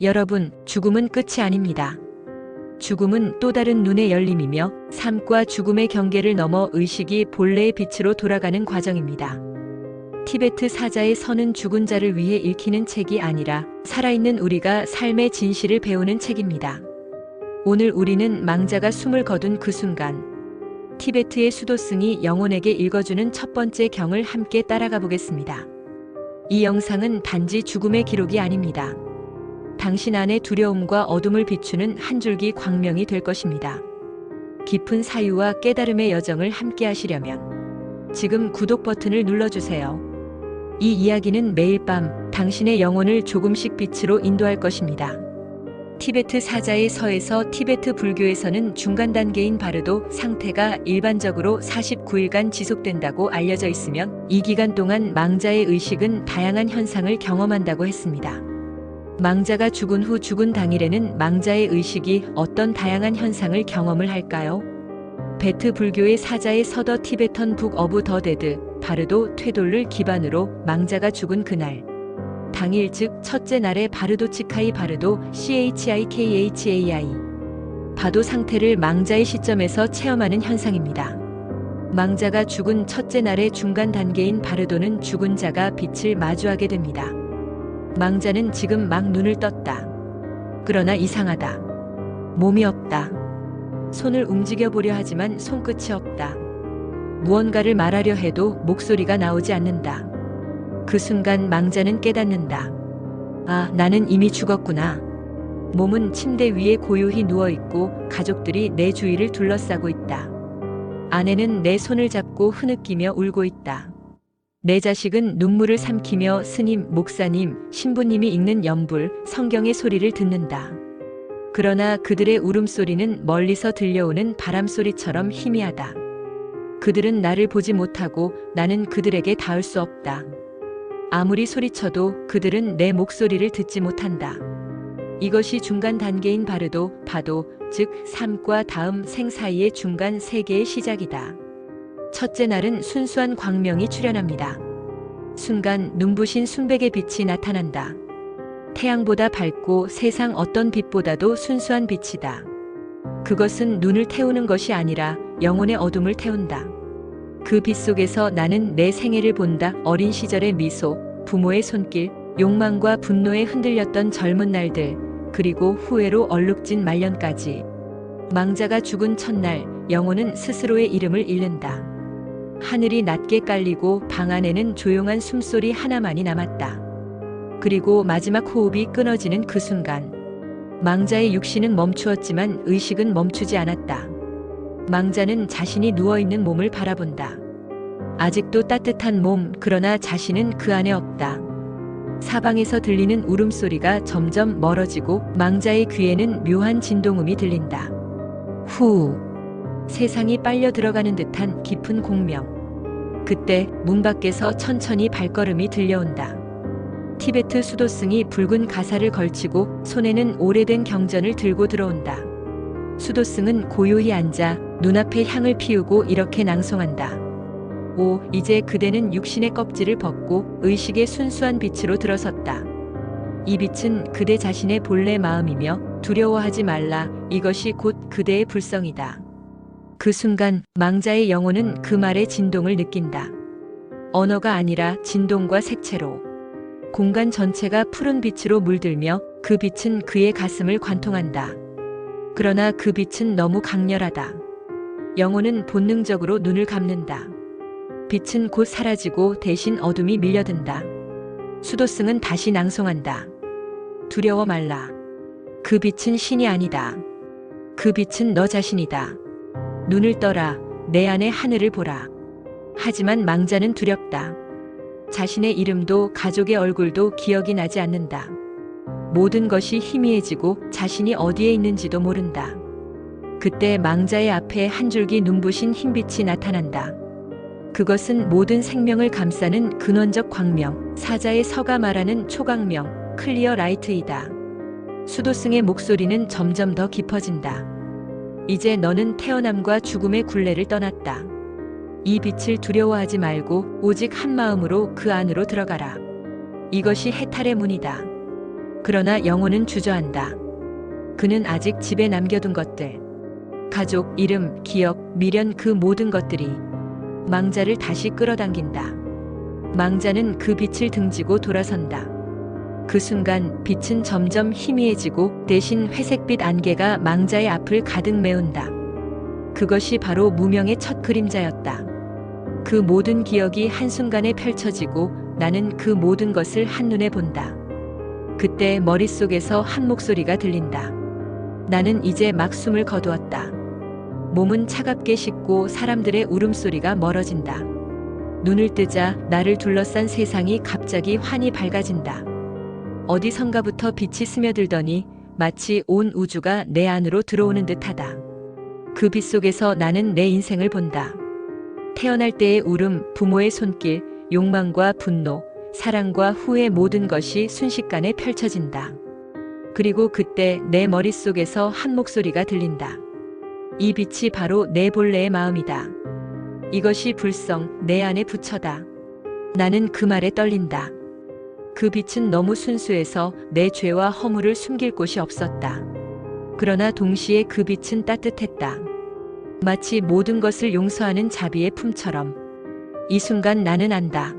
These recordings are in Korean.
여러분, 죽음은 끝이 아닙니다. 죽음은 또 다른 눈의 열림이며 삶과 죽음의 경계를 넘어 의식이 본래의 빛으로 돌아가는 과정입니다. 티베트 사자의 선은 죽은 자를 위해 읽히는 책이 아니라 살아있는 우리가 삶의 진실을 배우는 책입니다. 오늘 우리는 망자가 숨을 거둔 그 순간, 티베트의 수도승이 영혼에게 읽어주는 첫 번째 경을 함께 따라가 보겠습니다. 이 영상은 단지 죽음의 기록이 아닙니다. 당신 안의 두려움과 어둠을 비추는 한 줄기 광명이 될 것입니다. 깊은 사유와 깨달음의 여정을 함께 하시려면 지금 구독 버튼을 눌러주세요. 이 이야기는 매일 밤 당신의 영혼을 조금씩 빛으로 인도할 것입니다. 티베트 사자의 서에서 티베트 불교에서는 중간 단계인 바르도 상태가 일반적으로 49일간 지속된다고 알려져 있으며 이 기간 동안 망자의 의식은 다양한 현상을 경험한다고 했습니다. 망자가 죽은 후 죽은 당일에는 망자의 의식이 어떤 다양한 현상을 경험을 할까요? 베트 불교의 사자의 서더 티베턴 북 어브 더 데드 바르도 퇴돌을 기반으로 망자가 죽은 그날 당일 즉 첫째 날의 바르도 치카이 바르도 CHIKHAI 바도 상태를 망자의 시점에서 체험하는 현상입니다. 망자가 죽은 첫째 날의 중간 단계인 바르도는 죽은 자가 빛을 마주하게 됩니다. 망자는 지금 막 눈을 떴다. 그러나 이상하다. 몸이 없다. 손을 움직여 보려 하지만 손끝이 없다. 무언가를 말하려 해도 목소리가 나오지 않는다. 그 순간 망자는 깨닫는다. 아, 나는 이미 죽었구나. 몸은 침대 위에 고요히 누워있고 가족들이 내 주위를 둘러싸고 있다. 아내는 내 손을 잡고 흐느끼며 울고 있다. 내 자식은 눈물을 삼키며 스님, 목사님, 신부님이 읽는 연불, 성경의 소리를 듣는다. 그러나 그들의 울음소리는 멀리서 들려오는 바람소리처럼 희미하다. 그들은 나를 보지 못하고 나는 그들에게 닿을 수 없다. 아무리 소리쳐도 그들은 내 목소리를 듣지 못한다. 이것이 중간 단계인 바르도, 바도, 즉 삶과 다음 생 사이의 중간 세계의 시작이다. 첫째 날은 순수한 광명이 출현합니다. 순간 눈부신 순백의 빛이 나타난다. 태양보다 밝고 세상 어떤 빛보다도 순수한 빛이다. 그것은 눈을 태우는 것이 아니라 영혼의 어둠을 태운다. 그 빛 속에서 나는 내 생애를 본다. 어린 시절의 미소, 부모의 손길, 욕망과 분노에 흔들렸던 젊은 날들, 그리고 후회로 얼룩진 말년까지. 망자가 죽은 첫날, 영혼은 스스로의 이름을 잃는다. 하늘이 낮게 깔리고 방 안에는 조용한 숨소리 하나만이 남았다. 그리고 마지막 호흡이 끊어지는 그 순간, 망자의 육신은 멈추었지만 의식은 멈추지 않았다. 망자는 자신이 누워있는 몸을 바라본다. 아직도 따뜻한 몸, 그러나 자신은 그 안에 없다. 사방에서 들리는 울음소리가 점점 멀어지고 망자의 귀에는 묘한 진동음이 들린다. 후, 세상이 빨려 들어가는 듯한 깊은 공명. 그때 문 밖에서 천천히 발걸음이 들려온다. 티베트 수도승이 붉은 가사를 걸치고 손에는 오래된 경전을 들고 들어온다. 수도승은 고요히 앉아 눈앞에 향을 피우고 이렇게 낭송한다. 오, 이제 그대는 육신의 껍질을 벗고 의식의 순수한 빛으로 들어섰다. 이 빛은 그대 자신의 본래 마음이며 두려워하지 말라. 이것이 곧 그대의 불성이다. 그 순간 망자의 영혼은 그 말의 진동을 느낀다. 언어가 아니라 진동과 색채로. 공간 전체가 푸른 빛으로 물들며 그 빛은 그의 가슴을 관통한다. 그러나 그 빛은 너무 강렬하다. 영혼은 본능적으로 눈을 감는다. 빛은 곧 사라지고 대신 어둠이 밀려든다. 수도승은 다시 낭송한다. 두려워 말라. 그 빛은 신이 아니다. 그 빛은 너 자신이다. 눈을 떠라. 내 안의 하늘을 보라. 하지만 망자는 두렵다. 자신의 이름도 가족의 얼굴도 기억이 나지 않는다. 모든 것이 희미해지고 자신이 어디에 있는지도 모른다. 그때 망자의 앞에 한 줄기 눈부신 흰빛이 나타난다. 그것은 모든 생명을 감싸는 근원적 광명, 사자의 서가 말하는 초광명, 클리어 라이트이다. 수도승의 목소리는 점점 더 깊어진다. 이제 너는 태어남과 죽음의 굴레를 떠났다. 이 빛을 두려워하지 말고 오직 한 마음으로 그 안으로 들어가라. 이것이 해탈의 문이다. 그러나 영혼은 주저한다. 그는 아직 집에 남겨둔 것들, 가족, 이름, 기억, 미련 그 모든 것들이 망자를 다시 끌어당긴다. 망자는 그 빛을 등지고 돌아선다. 그 순간 빛은 점점 희미해지고 대신 회색빛 안개가 망자의 앞을 가득 메운다. 그것이 바로 무명의 첫 그림자였다. 그 모든 기억이 한순간에 펼쳐지고 나는 그 모든 것을 한눈에 본다. 그때 머릿속에서 한 목소리가 들린다. 나는 이제 막 숨을 거두었다. 몸은 차갑게 식고 사람들의 울음소리가 멀어진다. 눈을 뜨자 나를 둘러싼 세상이 갑자기 환히 밝아진다. 어디선가부터 빛이 스며들더니 마치 온 우주가 내 안으로 들어오는 듯하다. 그 빛 속에서 나는 내 인생을 본다. 태어날 때의 울음, 부모의 손길, 욕망과 분노, 사랑과 후회 모든 것이 순식간에 펼쳐진다. 그리고 그때 내 머릿속에서 한 목소리가 들린다. 이 빛이 바로 내 본래의 마음이다. 이것이 불성, 내 안의 부처다. 나는 그 말에 떨린다. 그 빛은 너무 순수해서 내 죄와 허물을 숨길 곳이 없었다. 그러나 동시에 그 빛은 따뜻했다. 마치 모든 것을 용서하는 자비의 품처럼. 이 순간 나는 안다.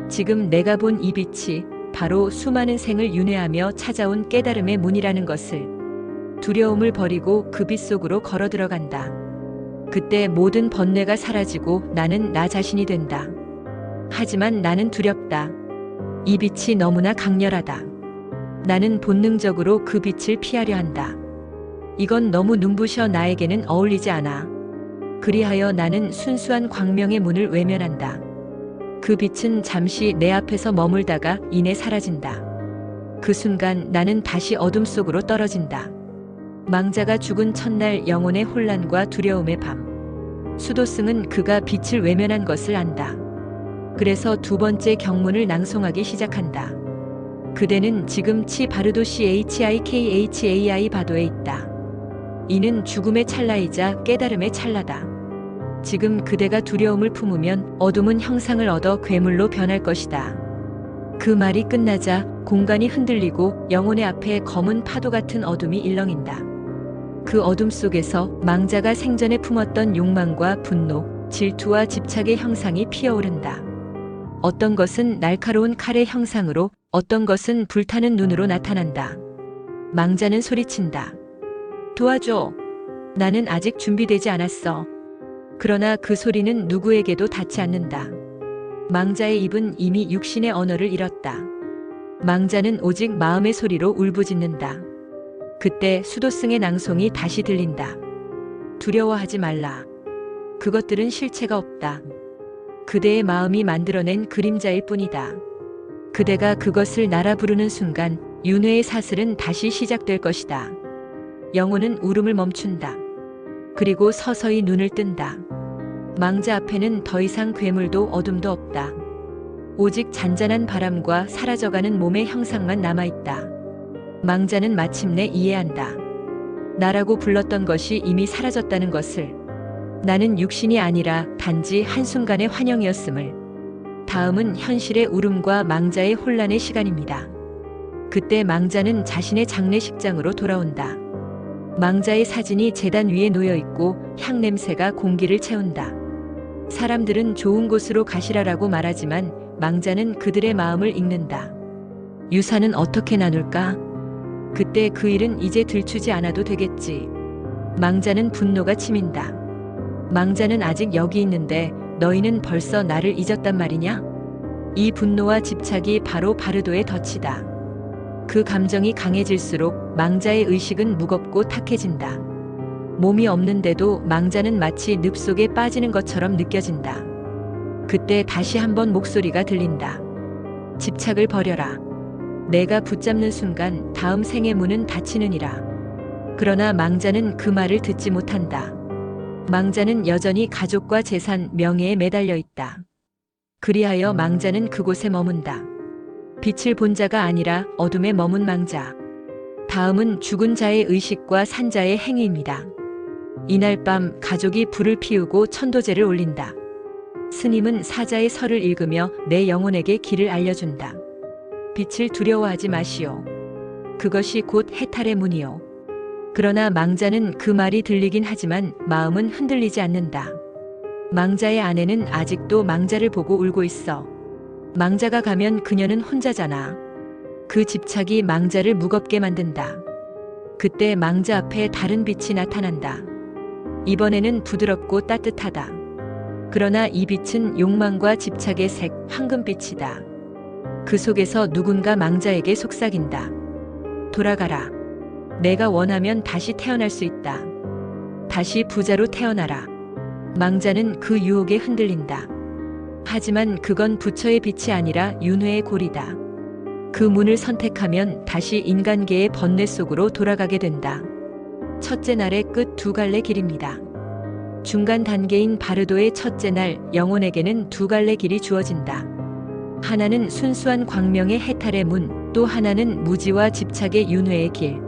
지금 내가 본 이 빛이 바로 수많은 생을 윤회하며 찾아온 깨달음의 문이라는 것을. 두려움을 버리고 그 빛 속으로 걸어 들어간다. 그때 모든 번뇌가 사라지고 나는 나 자신이 된다. 하지만 나는 두렵다. 이 빛이 너무나 강렬하다. 나는 본능적으로 그 빛을 피하려 한다. 이건 너무 눈부셔 나에게는 어울리지 않아. 그리하여 나는 순수한 광명의 문을 외면한다. 그 빛은 잠시 내 앞에서 머물다가 이내 사라진다. 그 순간 나는 다시 어둠 속으로 떨어진다. 망자가 죽은 첫날 영혼의 혼란과 두려움의 밤. 수도승은 그가 빛을 외면한 것을 안다. 그래서 두 번째 경문을 낭송하기 시작한다. 그대는 지금 치 바르도 CHIKHAI 바도에 있다. 이는 죽음의 찰나이자 깨달음의 찰나다. 지금 그대가 두려움을 품으면 어둠은 형상을 얻어 괴물로 변할 것이다. 그 말이 끝나자 공간이 흔들리고 영혼의 앞에 검은 파도 같은 어둠이 일렁인다. 그 어둠 속에서 망자가 생전에 품었던 욕망과 분노, 질투와 집착의 형상이 피어오른다. 어떤 것은 날카로운 칼의 형상으로, 어떤 것은 불타는 눈으로 나타난다. 망자는 소리친다. 도와줘. 나는 아직 준비되지 않았어. 그러나 그 소리는 누구에게도 닿지 않는다. 망자의 입은 이미 육신의 언어를 잃었다. 망자는 오직 마음의 소리로 울부짖는다. 그때 수도승의 낭송이 다시 들린다. 두려워하지 말라. 그것들은 실체가 없다. 그대의 마음이 만들어낸 그림자일 뿐이다. 그대가 그것을 날아 부르는 순간 윤회의 사슬은 다시 시작될 것이다. 영혼은 울음을 멈춘다. 그리고 서서히 눈을 뜬다. 망자 앞에는 더 이상 괴물도 어둠도 없다. 오직 잔잔한 바람과 사라져가는 몸의 형상만 남아있다. 망자는 마침내 이해한다. 나라고 불렀던 것이 이미 사라졌다는 것을. 나는 육신이 아니라 단지 한순간의 환영이었음을. 다음은 현실의 울음과 망자의 혼란의 시간입니다. 그때 망자는 자신의 장례식장으로 돌아온다. 망자의 사진이 제단 위에 놓여있고 향냄새가 공기를 채운다. 사람들은 좋은 곳으로 가시라라고 말하지만 망자는 그들의 마음을 읽는다. 유산은 어떻게 나눌까? 그때 그 일은 이제 들추지 않아도 되겠지. 망자는 분노가 치민다. 망자는 아직 여기 있는데 너희는 벌써 나를 잊었단 말이냐? 이 분노와 집착이 바로 바르도의 덫이다. 그 감정이 강해질수록 망자의 의식은 무겁고 탁해진다. 몸이 없는데도 망자는 마치 늪 속에 빠지는 것처럼 느껴진다. 그때 다시 한번 목소리가 들린다. 집착을 버려라. 내가 붙잡는 순간 다음 생의 문은 닫히느니라. 그러나 망자는 그 말을 듣지 못한다. 망자는 여전히 가족과 재산, 명예에 매달려 있다. 그리하여 망자는 그곳에 머문다. 빛을 본 자가 아니라 어둠에 머문 망자. 다음은 죽은 자의 의식과 산 자의 행위입니다. 이날 밤 가족이 불을 피우고 천도제를 올린다. 스님은 사자의 설을 읽으며 내 영혼에게 길을 알려준다. 빛을 두려워하지 마시오. 그것이 곧 해탈의 문이요. 그러나 망자는 그 말이 들리긴 하지만 마음은 흔들리지 않는다. 망자의 아내는 아직도 망자를 보고 울고 있어. 망자가 가면 그녀는 혼자잖아. 그 집착이 망자를 무겁게 만든다. 그때 망자 앞에 다른 빛이 나타난다. 이번에는 부드럽고 따뜻하다. 그러나 이 빛은 욕망과 집착의 색, 황금빛이다. 그 속에서 누군가 망자에게 속삭인다. 돌아가라. 내가 원하면 다시 태어날 수 있다. 다시 부자로 태어나라. 망자는 그 유혹에 흔들린다. 하지만 그건 부처의 빛이 아니라 윤회의 골이다. 그 문을 선택하면 다시 인간계의 번뇌 속으로 돌아가게 된다. 첫째 날의 끝 두 갈래 길입니다. 중간 단계인 바르도의 첫째 날 영혼에게는 두 갈래 길이 주어진다. 하나는 순수한 광명의 해탈의 문, 또 하나는 무지와 집착의 윤회의 길.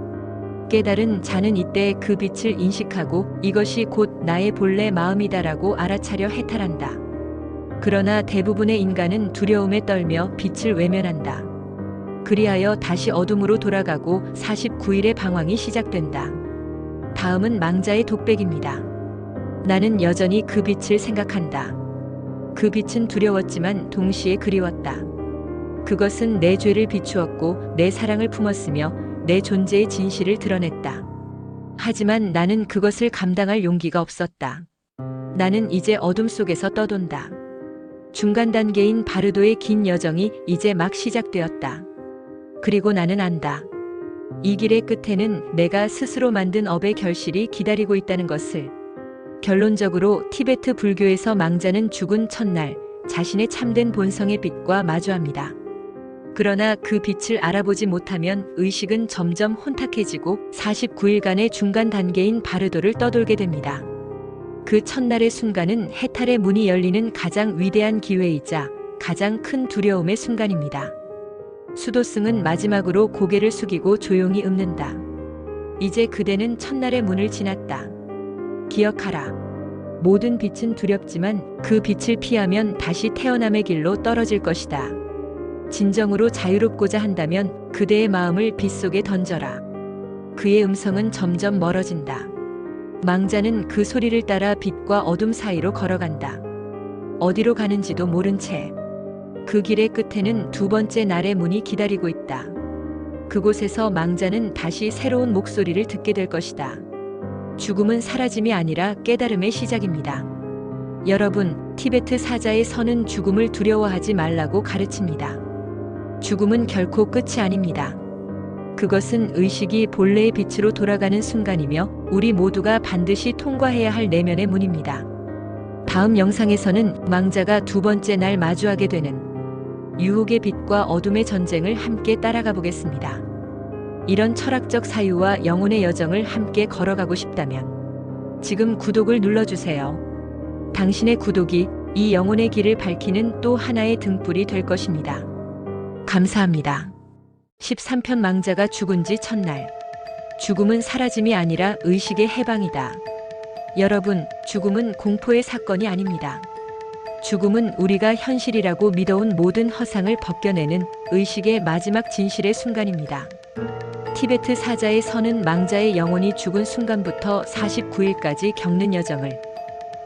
깨달은 자는 이때 그 빛을 인식하고 이것이 곧 나의 본래 마음이다라고 알아차려 해탈한다. 그러나 대부분의 인간은 두려움에 떨며 빛을 외면한다. 그리하여 다시 어둠으로 돌아가고 49일의 방황이 시작된다. 다음은 망자의 독백입니다. 나는 여전히 그 빛을 생각한다. 그 빛은 두려웠지만 동시에 그리웠다. 그것은 내 죄를 비추었고 내 사랑을 품었으며 내 존재의 진실을 드러냈다. 하지만 나는 그것을 감당할 용기가 없었다. 나는 이제 어둠 속에서 떠돈다. 중간 단계인 바르도의 긴 여정이 이제 막 시작되었다. 그리고 나는 안다. 이 길의 끝에는 내가 스스로 만든 업의 결실이 기다리고 있다는 것을. 결론적으로 티베트 불교에서 망자는 죽은 첫날 자신의 참된 본성의 빛과 마주합니다. 그러나 그 빛을 알아보지 못하면 의식은 점점 혼탁해지고 49일간의 중간 단계인 바르도를 떠돌게 됩니다. 그 첫날의 순간은 해탈의 문이 열리는 가장 위대한 기회이자 가장 큰 두려움의 순간입니다. 수도승은 마지막으로 고개를 숙이고 조용히 읊는다. 이제 그대는 첫날의 문을 지났다. 기억하라. 모든 빛은 두렵지만 그 빛을 피하면 다시 태어남의 길로 떨어질 것이다. 진정으로 자유롭고자 한다면 그대의 마음을 빛 속에 던져라. 그의 음성은 점점 멀어진다. 망자는 그 소리를 따라 빛과 어둠 사이로 걸어간다. 어디로 가는지도 모른 채. 그 길의 끝에는 두 번째 날의 문이 기다리고 있다. 그곳에서 망자는 다시 새로운 목소리를 듣게 될 것이다. 죽음은 사라짐이 아니라 깨달음의 시작입니다. 여러분, 티베트 사자의 선은 죽음을 두려워하지 말라고 가르칩니다. 죽음은 결코 끝이 아닙니다. 그것은 의식이 본래의 빛으로 돌아가는 순간이며 우리 모두가 반드시 통과해야 할 내면의 문입니다. 다음 영상에서는 망자가 두 번째 날 마주하게 되는 유혹의 빛과 어둠의 전쟁을 함께 따라가 보겠습니다. 이런 철학적 사유와 영혼의 여정을 함께 걸어가고 싶다면 지금 구독을 눌러주세요. 당신의 구독이 이 영혼의 길을 밝히는 또 하나의 등불이 될 것입니다. 감사합니다. 13편 망자가 죽은 지 첫날. 죽음은 사라짐이 아니라 의식의 해방이다. 여러분, 죽음은 공포의 사건이 아닙니다. 죽음은 우리가 현실이라고 믿어온 모든 허상을 벗겨내는 의식의 마지막 진실의 순간입니다. 티베트 사자의 선은 망자의 영혼이 죽은 순간부터 49일까지 겪는 여정을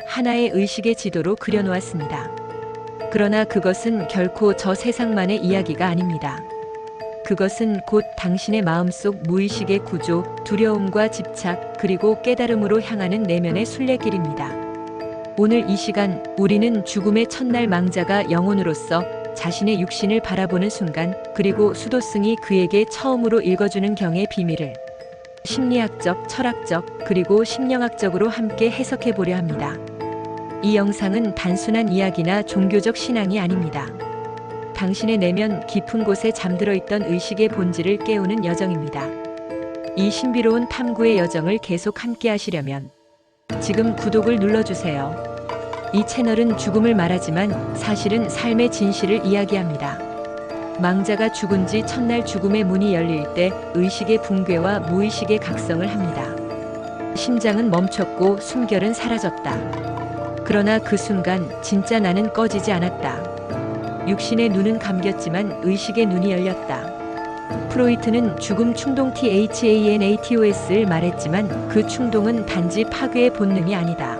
하나의 의식의 지도로 그려놓았습니다. 그러나 그것은 결코 저 세상만의 이야기가 아닙니다. 그것은 곧 당신의 마음속 무의식의 구조, 두려움과 집착, 그리고 깨달음으로 향하는 내면의 순례길입니다. 오늘 이 시간 우리는 죽음의 첫날 망자가 영혼으로서 자신의 육신을 바라보는 순간, 그리고 수도승이 그에게 처음으로 읽어주는 경의 비밀을 심리학적, 철학적, 그리고 심령학적으로 함께 해석해 보려 합니다. 이 영상은 단순한 이야기나 종교적 신앙이 아닙니다. 당신의 내면 깊은 곳에 잠들어 있던 의식의 본질을 깨우는 여정입니다. 이 신비로운 탐구의 여정을 계속 함께 하시려면 지금 구독을 눌러주세요. 이 채널은 죽음을 말하지만 사실은 삶의 진실을 이야기합니다. 망자가 죽은 지 첫날 죽음의 문이 열릴 때 의식의 붕괴와 무의식의 각성을 합니다. 심장은 멈췄고 숨결은 사라졌다. 그러나 그 순간 진짜 나는 꺼지지 않았다. 육신의 눈은 감겼지만 의식의 눈이 열렸다. 프로이트는 죽음 충동 THANATOS를 말했지만 그 충동은 단지 파괴의 본능이 아니다.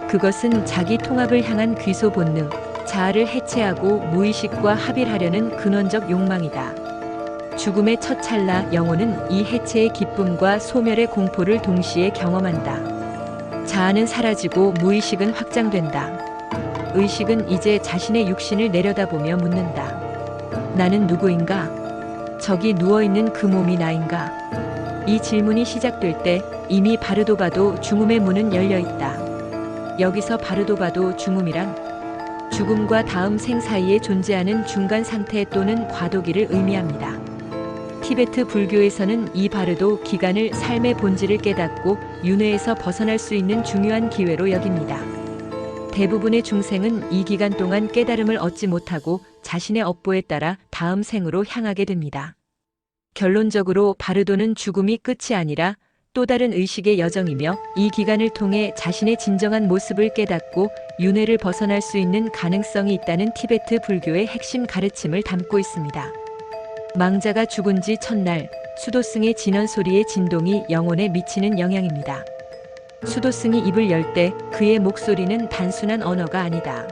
그것은 자기 통합을 향한 귀소 본능, 자아를 해체하고 무의식과 합일하려는 근원적 욕망이다. 죽음의 첫 찰나 영혼은 이 해체의 기쁨과 소멸의 공포를 동시에 경험한다. 자아는 사라지고 무의식은 확장된다. 의식은 이제 자신의 육신을 내려다보며 묻는다. 나는 누구인가? 저기 누워있는 그 몸이 나인가? 이 질문이 시작될 때 이미 바르도바도 중음의 문은 열려있다. 여기서 바르도바도 중음이란 죽음과 다음 생 사이에 존재하는 중간 상태 또는 과도기를 의미합니다. 티베트 불교에서는 이 바르도 기간을 삶의 본질을 깨닫고 윤회에서 벗어날 수 있는 중요한 기회로 여깁니다. 대부분의 중생은 이 기간 동안 깨달음을 얻지 못하고 자신의 업보에 따라 다음 생으로 향하게 됩니다. 결론적으로 바르도는 죽음이 끝이 아니라 또 다른 의식의 여정이며 이 기간을 통해 자신의 진정한 모습을 깨닫고 윤회를 벗어날 수 있는 가능성이 있다는 티베트 불교의 핵심 가르침을 담고 있습니다. 망자가 죽은 지 첫날 수도승의 진원 소리의 진동이 영혼에 미치는 영향입니다. 수도승이 입을 열 때 그의 목소리는 단순한 언어가 아니다.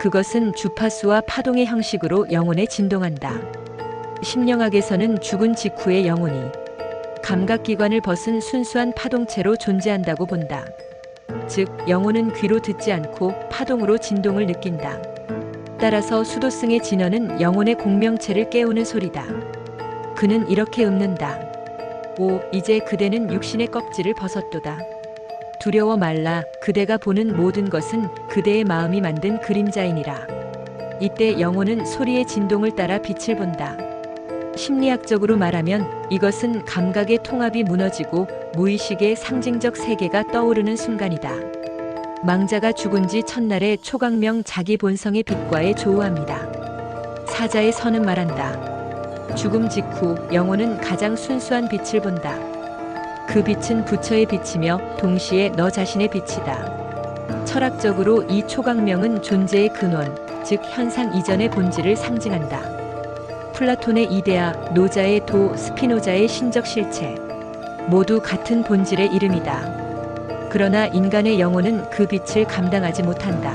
그것은 주파수와 파동의 형식으로 영혼에 진동한다. 심령학에서는 죽은 직후의 영혼이 감각기관을 벗은 순수한 파동체로 존재한다고 본다. 즉, 영혼은 귀로 듣지 않고 파동으로 진동을 느낀다. 따라서 수도승의 진언은 영혼의 공명체를 깨우는 소리다. 그는 이렇게 읊는다. 오, 이제 그대는 육신의 껍질을 벗었도다. 두려워 말라. 그대가 보는 모든 것은 그대의 마음이 만든 그림자이니라. 이때 영혼은 소리의 진동을 따라 빛을 본다. 심리학적으로 말하면 이것은 감각의 통합이 무너지고 무의식의 상징적 세계가 떠오르는 순간이다. 망자가 죽은 지 첫날의 초강명 자기 본성의 빛과에 조우합니다. 사자의 선은 말한다. 죽음 직후 영혼은 가장 순수한 빛을 본다. 그 빛은 부처의 빛이며 동시에 너 자신의 빛이다. 철학적으로 이 초강명은 존재의 근원, 즉 현상 이전의 본질을 상징한다. 플라톤의 이데아, 노자의 도, 스피노자의 신적 실체. 모두 같은 본질의 이름이다. 그러나 인간의 영혼은 그 빛을 감당하지 못한다.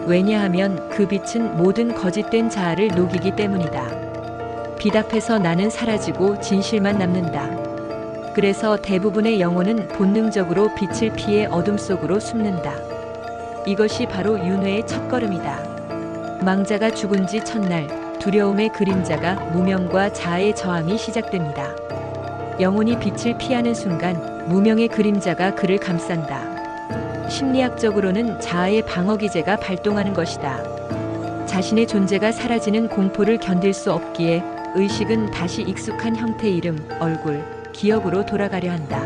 왜냐하면 그 빛은 모든 거짓된 자아를 녹이기 때문이다. 빛 앞에서 나는 사라지고 진실만 남는다. 그래서 대부분의 영혼은 본능적으로 빛을 피해 어둠 속으로 숨는다. 이것이 바로 윤회의 첫걸음이다. 망자가 죽은 지 첫날, 두려움의 그림자가 무명과 자아의 저항이 시작됩니다. 영혼이 빛을 피하는 순간 무명의 그림자가 그를 감싼다. 심리학적으로는 자아의 방어기제가 발동하는 것이다. 자신의 존재가 사라지는 공포를 견딜 수 없기에 의식은 다시 익숙한 형태의 이름, 얼굴, 기억으로 돌아가려 한다.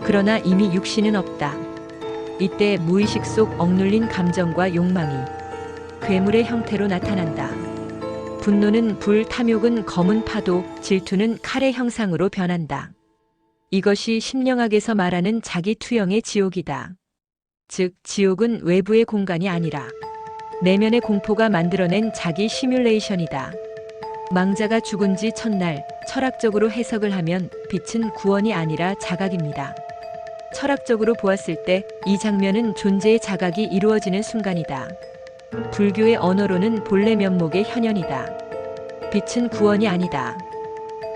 그러나 이미 육신은 없다. 이때 무의식 속 억눌린 감정과 욕망이 괴물의 형태로 나타난다. 분노는 불, 탐욕은 검은 파도, 질투는 칼의 형상으로 변한다. 이것이 심령학에서 말하는 자기 투영의 지옥이다. 즉, 지옥은 외부의 공간이 아니라 내면의 공포가 만들어낸 자기 시뮬레이션이다. 망자가 죽은 지 첫날, 철학적으로 해석을 하면 빛은 구원이 아니라 자각입니다. 철학적으로 보았을 때 이 장면은 존재의 자각이 이루어지는 순간이다. 불교의 언어로는 본래 면목의 현현이다. 빛은 구원이 아니다.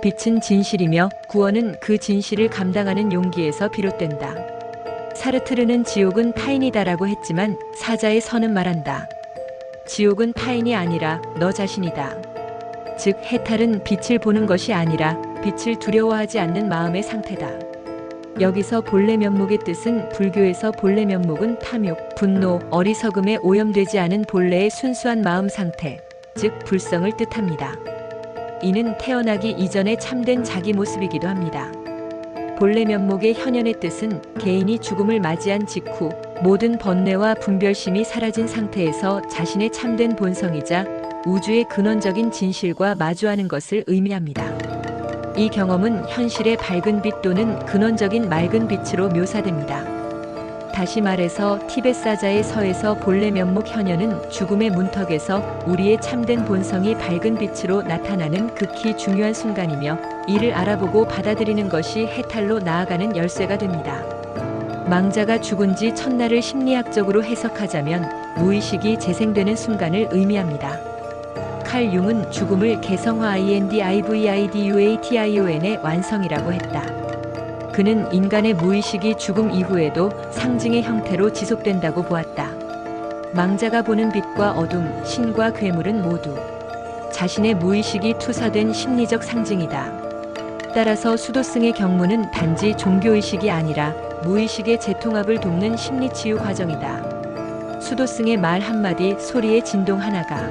빛은 진실이며 구원은 그 진실을 감당하는 용기에서 비롯된다. 사르트르는 지옥은 타인이다라고 했지만 사자의 선은 말한다. 지옥은 타인이 아니라 너 자신이다. 즉, 해탈은 빛을 보는 것이 아니라 빛을 두려워하지 않는 마음의 상태다. 여기서 본래 면목의 뜻은 불교에서 본래 면목은 탐욕, 분노, 어리석음에 오염되지 않은 본래의 순수한 마음 상태, 즉 불성을 뜻합니다. 이는 태어나기 이전의 참된 자기 모습이기도 합니다. 본래 면목의 현현의 뜻은 개인이 죽음을 맞이한 직후 모든 번뇌와 분별심이 사라진 상태에서 자신의 참된 본성이자 우주의 근원적인 진실과 마주하는 것을 의미합니다. 이 경험은 현실의 밝은 빛 또는 근원적인 맑은 빛으로 묘사됩니다. 다시 말해서 티벳 사자의 서에서 본래 면목 현현은 죽음의 문턱에서 우리의 참된 본성이 밝은 빛으로 나타나는 극히 중요한 순간이며 이를 알아보고 받아들이는 것이 해탈로 나아가는 열쇠가 됩니다. 망자가 죽은 지 첫날을 심리학적으로 해석하자면 무의식이 재생되는 순간을 의미합니다. 칼 융은 죽음을 개성화 INDIVIDUATION의 완성이라고 했다. 그는 인간의 무의식이 죽음 이후에도 상징의 형태로 지속된다고 보았다. 망자가 보는 빛과 어둠, 신과 괴물은 모두 자신의 무의식이 투사된 심리적 상징이다. 따라서 수도승의 경무는 단지 종교의식이 아니라 무의식의 재통합을 돕는 심리치유 과정이다. 수도승의 말 한마디, 소리의 진동 하나가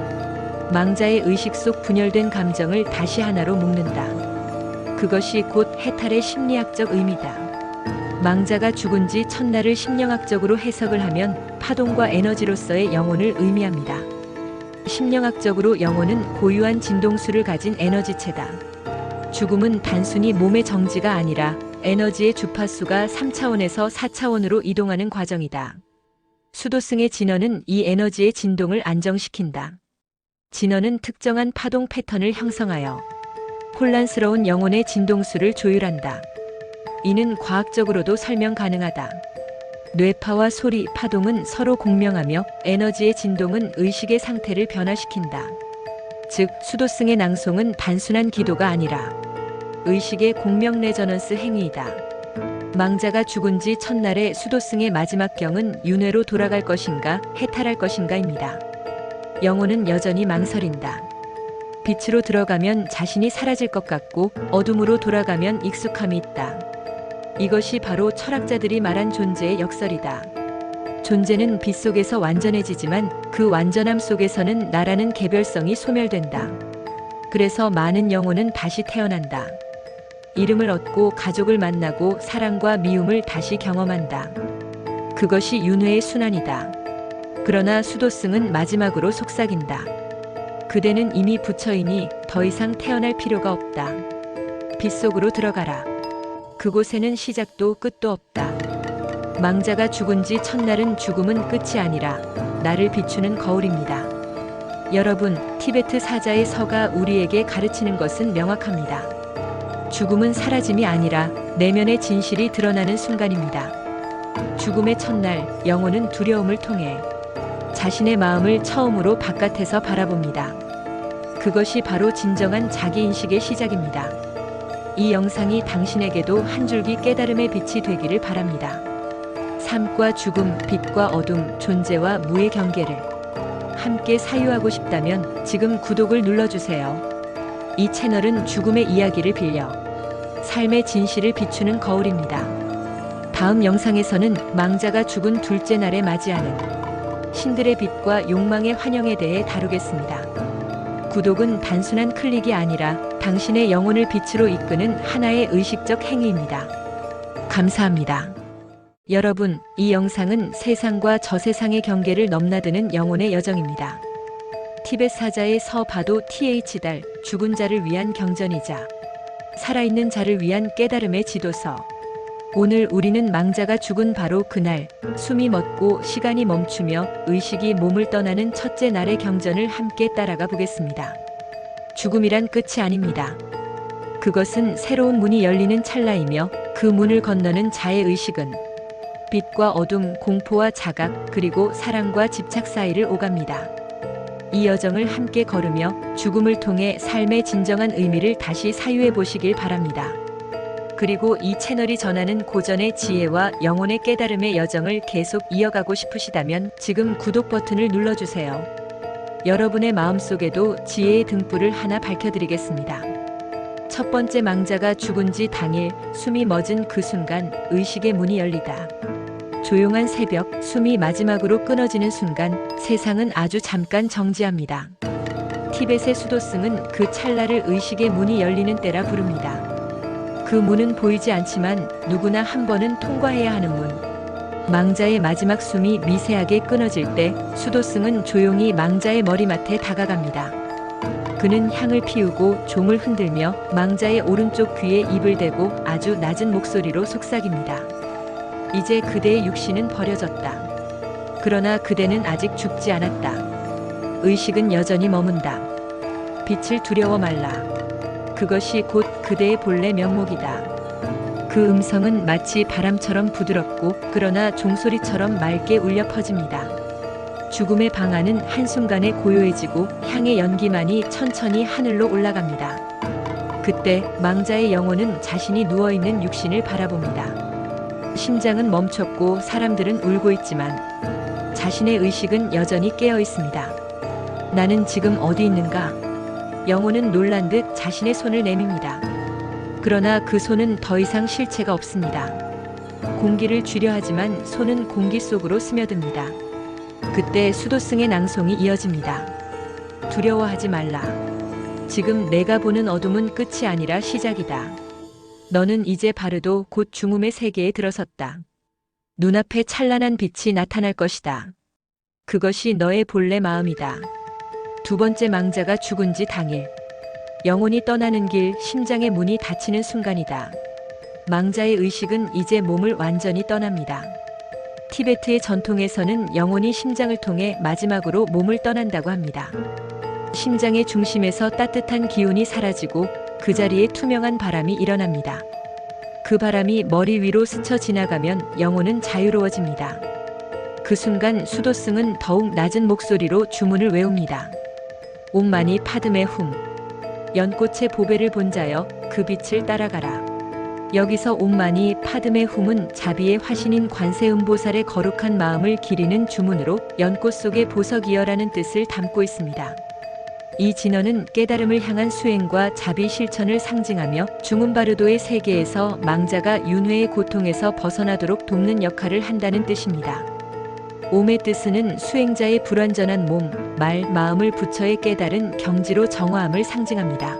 망자의 의식 속 분열된 감정을 다시 하나로 묶는다. 그것이 곧 해탈의 심리학적 의미다. 망자가 죽은 지 첫날을 심령학적으로 해석을 하면 파동과 에너지로서의 영혼을 의미합니다. 심령학적으로 영혼은 고유한 진동수를 가진 에너지체다. 죽음은 단순히 몸의 정지가 아니라 에너지의 주파수가 3차원에서 4차원으로 이동하는 과정이다. 수도승의 진원은 이 에너지의 진동을 안정시킨다. 진원은 특정한 파동 패턴을 형성하여 혼란스러운 영혼의 진동수를 조율한다. 이는 과학적으로도 설명 가능하다. 뇌파와 소리, 파동은 서로 공명하며 에너지의 진동은 의식의 상태를 변화시킨다. 즉, 수도승의 낭송은 단순한 기도가 아니라 의식의 공명 레저넌스 행위이다. 망자가 죽은 지 첫날의 수도승의 마지막 경은 윤회로 돌아갈 것인가, 해탈할 것인가입니다. 영혼은 여전히 망설인다. 빛으로 들어가면 자신이 사라질 것 같고 어둠으로 돌아가면 익숙함이 있다. 이것이 바로 철학자들이 말한 존재의 역설이다. 존재는 빛 속에서 완전해지지만 그 완전함 속에서는 나라는 개별성이 소멸된다. 그래서 많은 영혼은 다시 태어난다. 이름을 얻고 가족을 만나고 사랑과 미움을 다시 경험한다. 그것이 윤회의 순환이다. 그러나 수도승은 마지막으로 속삭인다. 그대는 이미 부처이니 더 이상 태어날 필요가 없다. 빛 속으로 들어가라. 그곳에는 시작도 끝도 없다. 망자가 죽은 지 첫날은 죽음은 끝이 아니라 나를 비추는 거울입니다. 여러분, 티베트 사자의 서가 우리에게 가르치는 것은 명확합니다. 죽음은 사라짐이 아니라 내면의 진실이 드러나는 순간입니다. 죽음의 첫날, 영혼은 두려움을 통해 자신의 마음을 처음으로 바깥에서 바라봅니다. 그것이 바로 진정한 자기인식의 시작입니다. 이 영상이 당신에게도 한 줄기 깨달음의 빛이 되기를 바랍니다. 삶과 죽음, 빛과 어둠, 존재와 무의 경계를 함께 사유하고 싶다면 지금 구독을 눌러주세요. 이 채널은 죽음의 이야기를 빌려 삶의 진실을 비추는 거울입니다. 다음 영상에서는 망자가 죽은 둘째 날에 맞이하는 신들의 빛과 욕망의 환영에 대해 다루겠습니다. 구독은 단순한 클릭이 아니라 당신의 영혼을 빛으로 이끄는 하나의 의식적 행위입니다. 감사합니다. 여러분, 이 영상은 세상과 저 세상의 경계를 넘나드는 영혼의 여정입니다. 티벳 사자의 서 바도 TH-달, 죽은 자를 위한 경전이자 살아있는 자를 위한 깨달음의 지도서. 오늘 우리는 망자가 죽은 바로 그날, 숨이 멎고 시간이 멈추며 의식이 몸을 떠나는 첫째 날의 경전을 함께 따라가 보겠습니다. 죽음이란 끝이 아닙니다. 그것은 새로운 문이 열리는 찰나이며 그 문을 건너는 자의 의식은 빛과 어둠, 공포와 자각, 그리고 사랑과 집착 사이를 오갑니다. 이 여정을 함께 걸으며 죽음을 통해 삶의 진정한 의미를 다시 사유해 보시길 바랍니다. 그리고 이 채널이 전하는 고전의 지혜와 영혼의 깨달음의 여정을 계속 이어가고 싶으시다면 지금 구독 버튼을 눌러주세요. 여러분의 마음속에도 지혜의 등불을 하나 밝혀드리겠습니다. 첫 번째, 망자가 죽은 지 당일, 숨이 멎은 그 순간 의식의 문이 열리다. 조용한 새벽, 숨이 마지막으로 끊어지는 순간 세상은 아주 잠깐 정지합니다. 티벳의 수도승은 그 찰나를 의식의 문이 열리는 때라 부릅니다. 그 문은 보이지 않지만 누구나 한 번은 통과해야 하는 문. 망자의 마지막 숨이 미세하게 끊어질 때 수도승은 조용히 망자의 머리맡에 다가갑니다. 그는 향을 피우고 종을 흔들며 망자의 오른쪽 귀에 입을 대고 아주 낮은 목소리로 속삭입니다. 이제 그대의 육신은 버려졌다. 그러나 그대는 아직 죽지 않았다. 의식은 여전히 머문다. 빛을 두려워 말라. 그것이 곧 그대의 본래 면목이다. 그 음성은 마치 바람처럼 부드럽고 그러나 종소리처럼 맑게 울려 퍼집니다. 죽음의 방안은 한순간에 고요해지고 향의 연기만이 천천히 하늘로 올라갑니다. 그때 망자의 영혼은 자신이 누워있는 육신을 바라봅니다. 심장은 멈췄고 사람들은 울고 있지만 자신의 의식은 여전히 깨어 있습니다. 나는 지금 어디 있는가? 영혼은 놀란 듯 자신의 손을 내밉니다. 그러나 그 손은 더 이상 실체가 없습니다. 공기를 쥐려 하지만 손은 공기 속으로 스며듭니다. 그때 수도승의 낭송이 이어집니다. 두려워하지 말라. 지금 내가 보는 어둠은 끝이 아니라 시작이다. 너는 이제 바르도 곧 중음의 세계에 들어섰다. 눈앞에 찬란한 빛이 나타날 것이다. 그것이 너의 본래 마음이다. 두 번째 망자가 죽은 지 당일. 영혼이 떠나는 길, 심장의 문이 닫히는 순간이다. 망자의 의식은 이제 몸을 완전히 떠납니다. 티베트의 전통에서는 영혼이 심장을 통해 마지막으로 몸을 떠난다고 합니다. 심장의 중심에서 따뜻한 기운이 사라지고 그 자리에 투명한 바람이 일어납니다. 그 바람이 머리 위로 스쳐 지나가면 영혼은 자유로워집니다. 그 순간 수도승은 더욱 낮은 목소리로 주문을 외웁니다. 옴마니 파드메 훔. 연꽃의 보배를 본 자여 그 빛을 따라가라. 여기서 옴마니 파드메 훔은 자비의 화신인 관세음보살의 거룩한 마음을 기리는 주문으로 연꽃 속의 보석이여라는 뜻을 담고 있습니다. 이 진언은 깨달음을 향한 수행과 자비 실천을 상징하며 중음바르도의 세계에서 망자가 윤회의 고통에서 벗어나도록 돕는 역할을 한다는 뜻입니다. 옴의 뜻은 수행자의 불완전한 몸, 말, 마음을 부처의 깨달은 경지로 정화함을 상징합니다.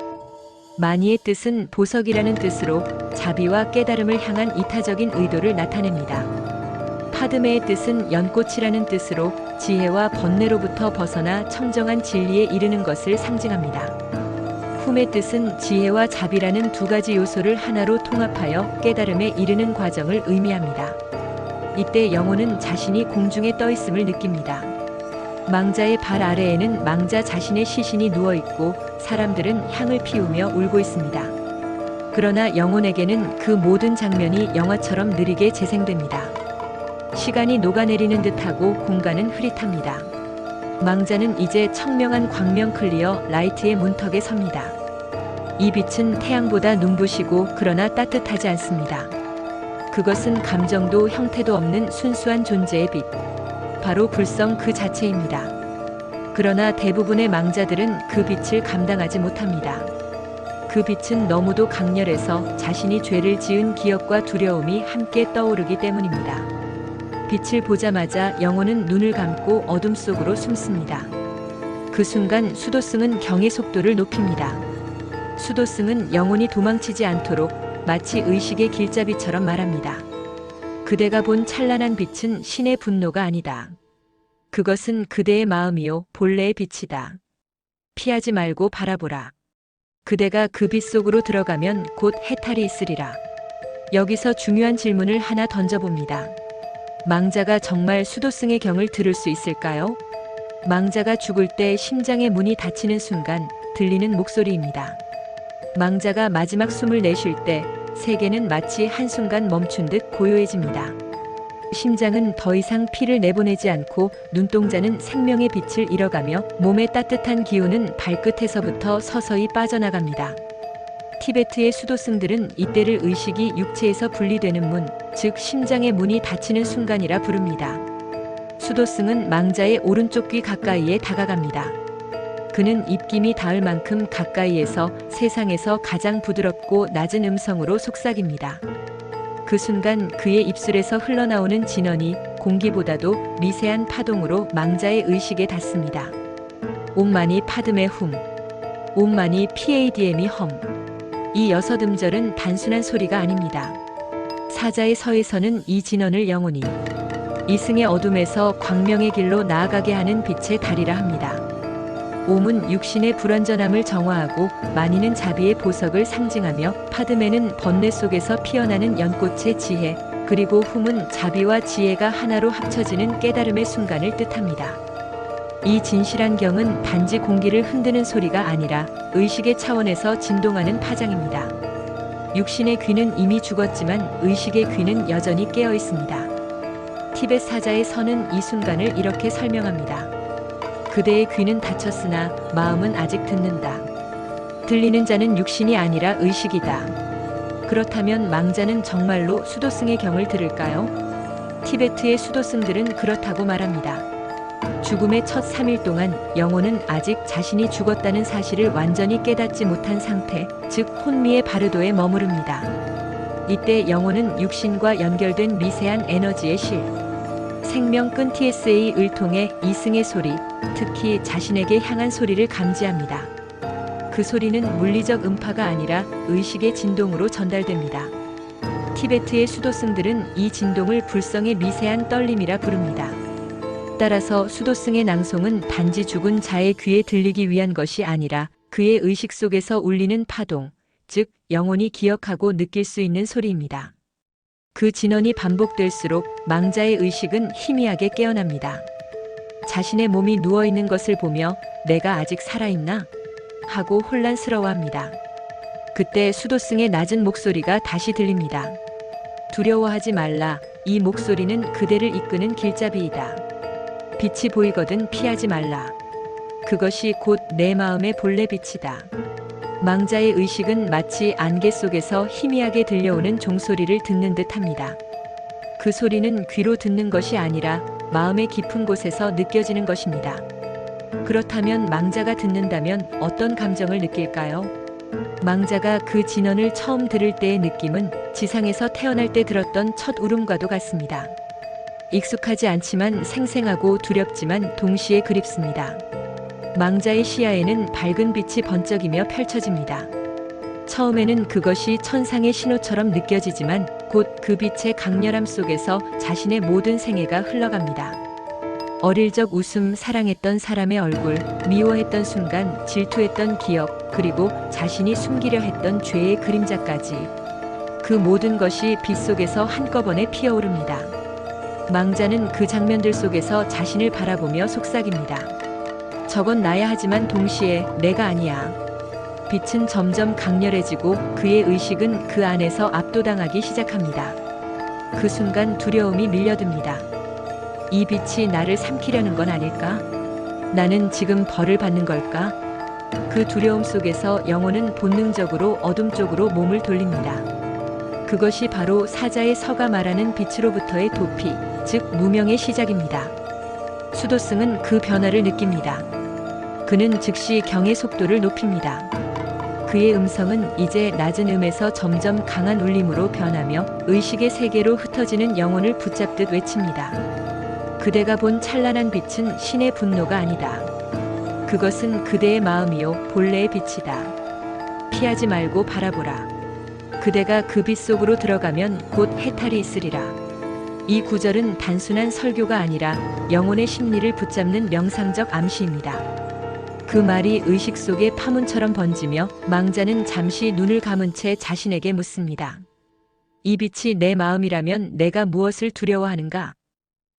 마니의 뜻은 보석이라는 뜻으로 자비와 깨달음을 향한 이타적인 의도를 나타냅니다. 파드메의 뜻은 연꽃이라는 뜻으로 지혜와 번뇌로부터 벗어나 청정한 진리에 이르는 것을 상징합니다. 훔의 뜻은 지혜와 자비라는 두 가지 요소를 하나로 통합하여 깨달음에 이르는 과정을 의미합니다. 이때 영혼은 자신이 공중에 떠 있음을 느낍니다. 망자의 발 아래에는 망자 자신의 시신이 누워있고 사람들은 향을 피우며 울고 있습니다. 그러나 영혼에게는 그 모든 장면이 영화처럼 느리게 재생됩니다. 시간이 녹아내리는 듯하고 공간은 흐릿합니다. 망자는 이제 청명한 광명 클리어 라이트의 문턱에 섭니다. 이 빛은 태양보다 눈부시고 그러나 따뜻하지 않습니다. 그것은 감정도 형태도 없는 순수한 존재의 빛. 바로 불성 그 자체입니다. 그러나 대부분의 망자들은 그 빛을 감당하지 못합니다. 그 빛은 너무도 강렬해서 자신이 죄를 지은 기억과 두려움이 함께 떠오르기 때문입니다. 빛을 보자마자 영혼은 눈을 감고 어둠 속으로 숨습니다. 그 순간 수도승은 경의 속도를 높입니다. 수도승은 영혼이 도망치지 않도록 마치 의식의 길잡이처럼 말합니다. 그대가 본 찬란한 빛은 신의 분노가 아니다. 그것은 그대의 마음이요 본래의 빛이다. 피하지 말고 바라보라. 그대가 그 빛 속으로 들어가면 곧 해탈이 있으리라. 여기서 중요한 질문을 하나 던져봅니다. 망자가 정말 수도승의 경을 들을 수 있을까요? 망자가 죽을 때 심장의 문이 닫히는 순간 들리는 목소리입니다. 망자가 마지막 숨을 내쉴 때 세계는 마치 한순간 멈춘 듯 고요해집니다. 심장은 더 이상 피를 내보내지 않고 눈동자는 생명의 빛을 잃어가며 몸의 따뜻한 기운은 발끝에서부터 서서히 빠져나갑니다. 티베트의 수도승들은 이때를 의식이 육체에서 분리되는 문, 즉 심장의 문이 닫히는 순간이라 부릅니다. 수도승은 망자의 오른쪽 귀 가까이에 다가갑니다. 그는 입김이 닿을 만큼 가까이에서 세상에서 가장 부드럽고 낮은 음성으로 속삭입니다. 그 순간 그의 입술에서 흘러나오는 진언이 공기보다도 미세한 파동으로 망자의 의식에 닿습니다. 옴마니 파드메 훔, 옴마니 PADM이 험. 이 6음절은 단순한 소리가 아닙니다. 사자의 서에서는 이 진언을 영혼이 이승의 어둠에서 광명의 길로 나아가게 하는 빛의 달이라 합니다. 옴은 육신의 불완전함을 정화하고 마니는 자비의 보석을 상징하며 파드메는 번뇌 속에서 피어나는 연꽃의 지혜, 그리고 훔은 자비와 지혜가 하나로 합쳐지는 깨달음의 순간을 뜻합니다. 이 진실한 경은 단지 공기를 흔드는 소리가 아니라 의식의 차원에서 진동하는 파장입니다. 육신의 귀는 이미 죽었지만 의식의 귀는 여전히 깨어 있습니다. 티벳 사자의 선은 이 순간을 이렇게 설명합니다. 그대의 귀는 닫혔으나 마음은 아직 듣는다. 들리는 자는 육신이 아니라 의식이다. 그렇다면 망자는 정말로 수도승의 경을 들을까요? 티베트의 수도승들은 그렇다고 말합니다. 죽음의 첫 3일 동안 영혼은 아직 자신이 죽었다는 사실을 완전히 깨닫지 못한 상태, 즉 혼미의 바르도에 머무릅니다. 이때 영혼은 육신과 연결된 미세한 에너지의 실, 생명끈 TSA를 통해 이승의 소리, 특히 자신에게 향한 소리를 감지합니다. 그 소리는 물리적 음파가 아니라 의식의 진동으로 전달됩니다. 티베트의 수도승들은 이 진동을 불성의 미세한 떨림이라 부릅니다. 따라서 수도승의 낭송은 단지 죽은 자의 귀에 들리기 위한 것이 아니라 그의 의식 속에서 울리는 파동, 즉 영혼이 기억하고 느낄 수 있는 소리입니다. 그 진원이 반복될수록 망자의 의식은 희미하게 깨어납니다. 자신의 몸이 누워있는 것을 보며 내가 아직 살아있나? 하고 혼란스러워합니다. 그때 수도승의 낮은 목소리가 다시 들립니다. 두려워하지 말라. 이 목소리는 그대를 이끄는 길잡이이다. 빛이 보이거든 피하지 말라. 그것이 곧 내 마음의 본래 빛이다. 망자의 의식은 마치 안개 속에서 희미하게 들려오는 종소리를 듣는 듯합니다. 그 소리는 귀로 듣는 것이 아니라 마음의 깊은 곳에서 느껴지는 것입니다. 그렇다면 망자가 듣는다면 어떤 감정을 느낄까요? 망자가 그 진원을 처음 들을 때의 느낌은 지상에서 태어날 때 들었던 첫 울음과도 같습니다. 익숙하지 않지만 생생하고 두렵지만 동시에 그립습니다. 망자의 시야에는 밝은 빛이 번쩍이며 펼쳐집니다. 처음에는 그것이 천상의 신호처럼 느껴지지만 곧 그 빛의 강렬함 속에서 자신의 모든 생애가 흘러갑니다. 어릴 적 웃음, 사랑했던 사람의 얼굴, 미워했던 순간, 질투했던 기억, 그리고 자신이 숨기려 했던 죄의 그림자까지. 그 모든 것이 빛 속에서 한꺼번에 피어오릅니다. 망자는 그 장면들 속에서 자신을 바라보며 속삭입니다. 저건 나야 하지만 동시에 내가 아니야. 빛은 점점 강렬해지고 그의 의식은 그 안에서 압도당하기 시작합니다. 그 순간 두려움이 밀려듭니다. 이 빛이 나를 삼키려는 건 아닐까? 나는 지금 벌을 받는 걸까? 그 두려움 속에서 영혼은 본능적으로 어둠 쪽으로 몸을 돌립니다. 그것이 바로 사자의 서가 말하는 빛으로부터의 도피, 즉 무명의 시작입니다. 수도승은 그 변화를 느낍니다. 그는 즉시 경의 속도를 높입니다. 그의 음성은 이제 낮은 음에서 점점 강한 울림으로 변하며 의식의 세계로 흩어지는 영혼을 붙잡듯 외칩니다. 그대가 본 찬란한 빛은 신의 분노가 아니다. 그것은 그대의 마음이요 본래의 빛이다. 피하지 말고 바라보라. 그대가 그 빛 속으로 들어가면 곧 해탈이 있으리라. 이 구절은 단순한 설교가 아니라 영혼의 심리를 붙잡는 명상적 암시입니다. 그 말이 의식 속에 파문처럼 번지며 망자는 잠시 눈을 감은 채 자신에게 묻습니다. 이 빛이 내 마음이라면 내가 무엇을 두려워하는가?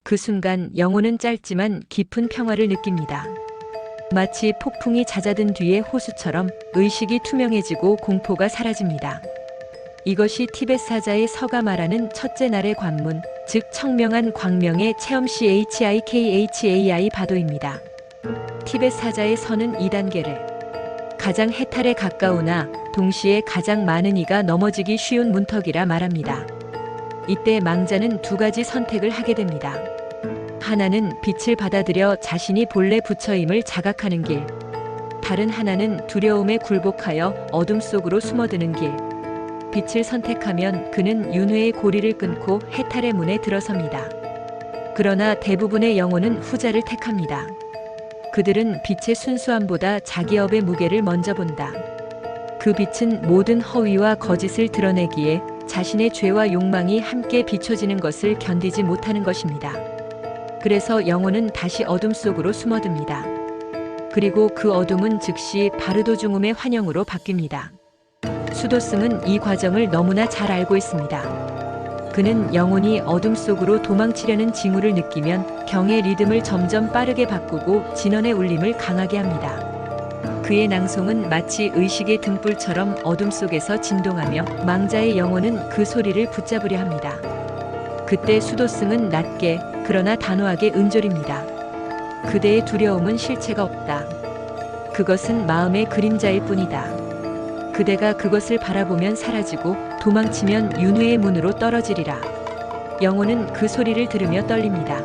그 순간 영혼은 짧지만 깊은 평화를 느낍니다. 마치 폭풍이 잦아든 뒤의 호수처럼 의식이 투명해지고 공포가 사라집니다. 이것이 티벳 사자의 서가 말하는 첫째 날의 관문, 즉 청명한 광명의 체험 CHIKHAI 바도입니다. 티벳 사자의 서는 2단계를 가장 해탈에 가까우나 동시에 가장 많은 이가 넘어지기 쉬운 문턱이라 말합니다. 이때 망자는 두 가지 선택을 하게 됩니다. 하나는 빛을 받아들여 자신이 본래 부처임을 자각하는 길. 다른 하나는 두려움에 굴복하여 어둠 속으로 숨어드는 길. 빛을 선택하면 그는 윤회의 고리를 끊고 해탈의 문에 들어섭니다. 그러나 대부분의 영혼은 후자를 택합니다. 그들은 빛의 순수함보다 자기업의 무게를 먼저 본다. 그 빛은 모든 허위와 거짓을 드러내기에 자신의 죄와 욕망이 함께 비춰지는 것을 견디지 못하는 것입니다. 그래서 영혼은 다시 어둠 속으로 숨어듭니다. 그리고 그 어둠은 즉시 바르도 중음의 환영으로 바뀝니다. 수도승은 이 과정을 너무나 잘 알고 있습니다. 그는 영혼이 어둠 속으로 도망치려는 징후를 느끼면 경의 리듬을 점점 빠르게 바꾸고 진원의 울림을 강하게 합니다. 그의 낭송은 마치 의식의 등불처럼 어둠 속에서 진동하며 망자의 영혼은 그 소리를 붙잡으려 합니다. 그때 수도승은 낮게 그러나 단호하게 은졸입니다. 그대의 두려움은 실체가 없다. 그것은 마음의 그림자일 뿐이다. 그대가 그것을 바라보면 사라지고 도망치면 윤회의 문으로 떨어지리라. 영혼은 그 소리를 들으며 떨립니다.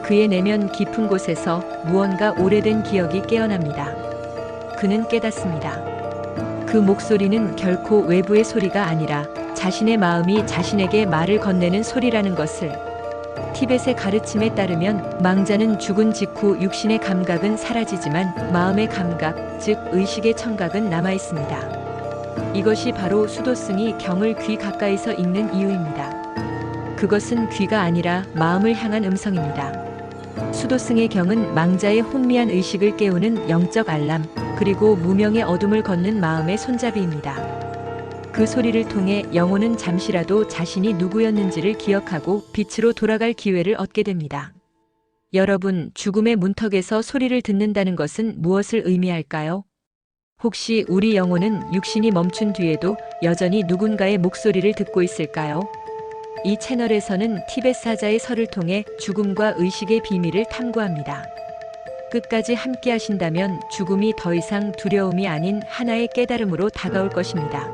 그의 내면 깊은 곳에서 무언가 오래된 기억이 깨어납니다. 그는 깨닫습니다. 그 목소리는 결코 외부의 소리가 아니라 자신의 마음이 자신에게 말을 건네는 소리라는 것을. 티벳의 가르침에 따르면 망자는 죽은 직후 육신의 감각은 사라지지만 마음의 감각, 즉 의식의 청각은 남아 있습니다. 이것이 바로 수도승이 경을 귀 가까이서 읽는 이유입니다. 그것은 귀가 아니라 마음을 향한 음성입니다. 수도승의 경은 망자의 혼미한 의식을 깨우는 영적 알람, 그리고 무명의 어둠을 걷는 마음의 손잡이입니다. 그 소리를 통해 영혼은 잠시라도 자신이 누구였는지를 기억하고 빛으로 돌아갈 기회를 얻게 됩니다. 여러분, 죽음의 문턱에서 소리를 듣는다는 것은 무엇을 의미할까요? 혹시 우리 영혼은 육신이 멈춘 뒤에도 여전히 누군가의 목소리를 듣고 있을까요? 이 채널에서는 티벳 사자의 설을 통해 죽음과 의식의 비밀을 탐구합니다. 끝까지 함께 하신다면 죽음이 더 이상 두려움이 아닌 하나의 깨달음으로 다가올 것입니다.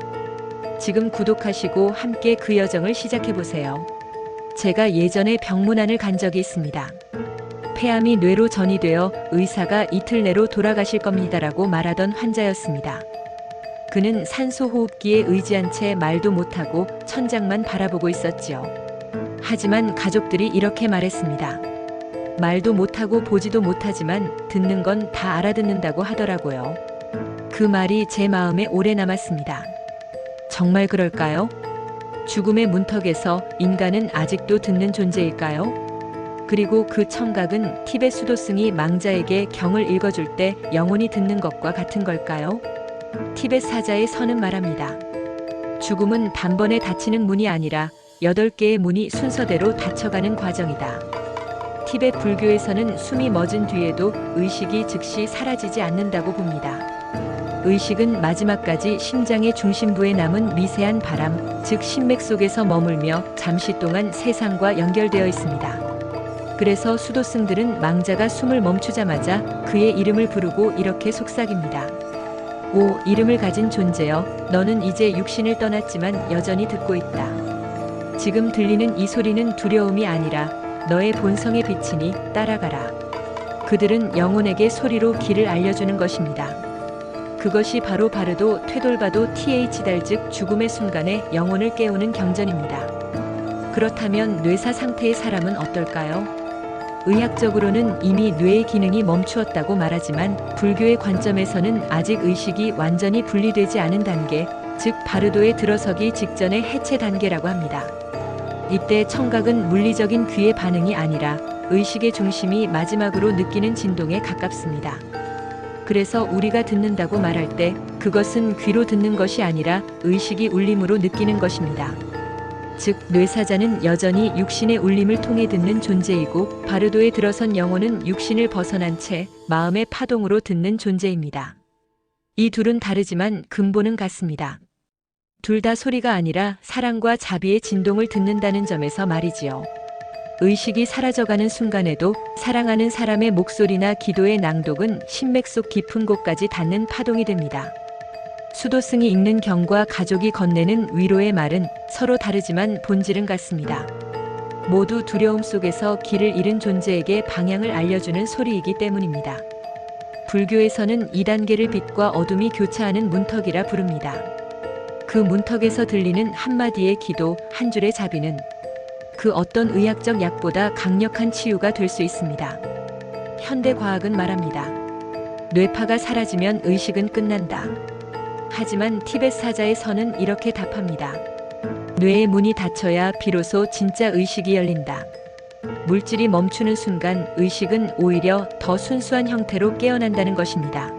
지금 구독하시고 함께 그 여정을 시작해보세요. 제가 예전에 병문안을 간 적이 있습니다. 폐암이 뇌로 전이되어 의사가 이틀 내로 돌아가실 겁니다라고 말하던 환자였습니다. 그는 산소호흡기에 의지한 채 말도 못하고 천장만 바라보고 있었지요. 하지만 가족들이 이렇게 말했습니다. 말도 못하고 보지도 못하지만 듣는 건 다 알아듣는다고 하더라고요. 그 말이 제 마음에 오래 남았습니다. 정말 그럴까요? 죽음의 문턱에서 인간은 아직도 듣는 존재일까요? 그리고 그 청각은 티벳 수도승이 망자에게 경을 읽어줄 때 영혼이 듣는 것과 같은 걸까요? 티벳 사자의 선은 말합니다. 죽음은 단번에 닫히는 문이 아니라 8개의 문이 순서대로 닫혀가는 과정이다. 티벳 불교에서는 숨이 멎은 뒤에도 의식이 즉시 사라지지 않는다고 봅니다. 의식은 마지막까지 심장의 중심부에 남은 미세한 바람, 즉 심맥 속에서 머물며 잠시 동안 세상과 연결되어 있습니다. 그래서 수도승들은 망자가 숨을 멈추자마자 그의 이름을 부르고 이렇게 속삭입니다. 오, 이름을 가진 존재여, 너는 이제 육신을 떠났지만 여전히 듣고 있다. 지금 들리는 이 소리는 두려움이 아니라 너의 본성의 빛이니 따라가라. 그들은 영혼에게 소리로 길을 알려주는 것입니다. 그것이 바로 바르도 퇴돌바도 TH달 즉 죽음의 순간에 영혼을 깨우는 경전입니다. 그렇다면 뇌사 상태의 사람은 어떨까요? 의학적으로는 이미 뇌의 기능이 멈추었다고 말하지만 불교의 관점에서는 아직 의식이 완전히 분리되지 않은 단계, 즉 바르도에 들어서기 직전의 해체 단계라고 합니다. 이때 청각은 물리적인 귀의 반응이 아니라 의식의 중심이 마지막으로 느끼는 진동에 가깝습니다. 그래서 우리가 듣는다고 말할 때 그것은 귀로 듣는 것이 아니라 의식이 울림으로 느끼는 것입니다. 즉 뇌사자는 여전히 육신의 울림을 통해 듣는 존재이고 바르도에 들어선 영혼은 육신을 벗어난 채 마음의 파동으로 듣는 존재입니다. 이 둘은 다르지만 근본은 같습니다. 둘 다 소리가 아니라 사랑과 자비의 진동을 듣는다는 점에서 말이지요. 의식이 사라져가는 순간에도 사랑하는 사람의 목소리나 기도의 낭독은 심맥 속 깊은 곳까지 닿는 파동이 됩니다. 수도승이 읽는 경과 가족이 건네는 위로의 말은 서로 다르지만 본질은 같습니다. 모두 두려움 속에서 길을 잃은 존재에게 방향을 알려주는 소리이기 때문입니다. 불교에서는 2단계를 빛과 어둠이 교차하는 문턱이라 부릅니다. 그 문턱에서 들리는 한마디의 기도, 한 줄의 자비는 그 어떤 의학적 약보다 강력한 치유가 될 수 있습니다. 현대 과학은 말합니다. 뇌파가 사라지면 의식은 끝난다. 하지만 티벳 사자의 선은 이렇게 답합니다. 뇌의 문이 닫혀야 비로소 진짜 의식이 열린다. 물질이 멈추는 순간 의식은 오히려 더 순수한 형태로 깨어난다는 것입니다.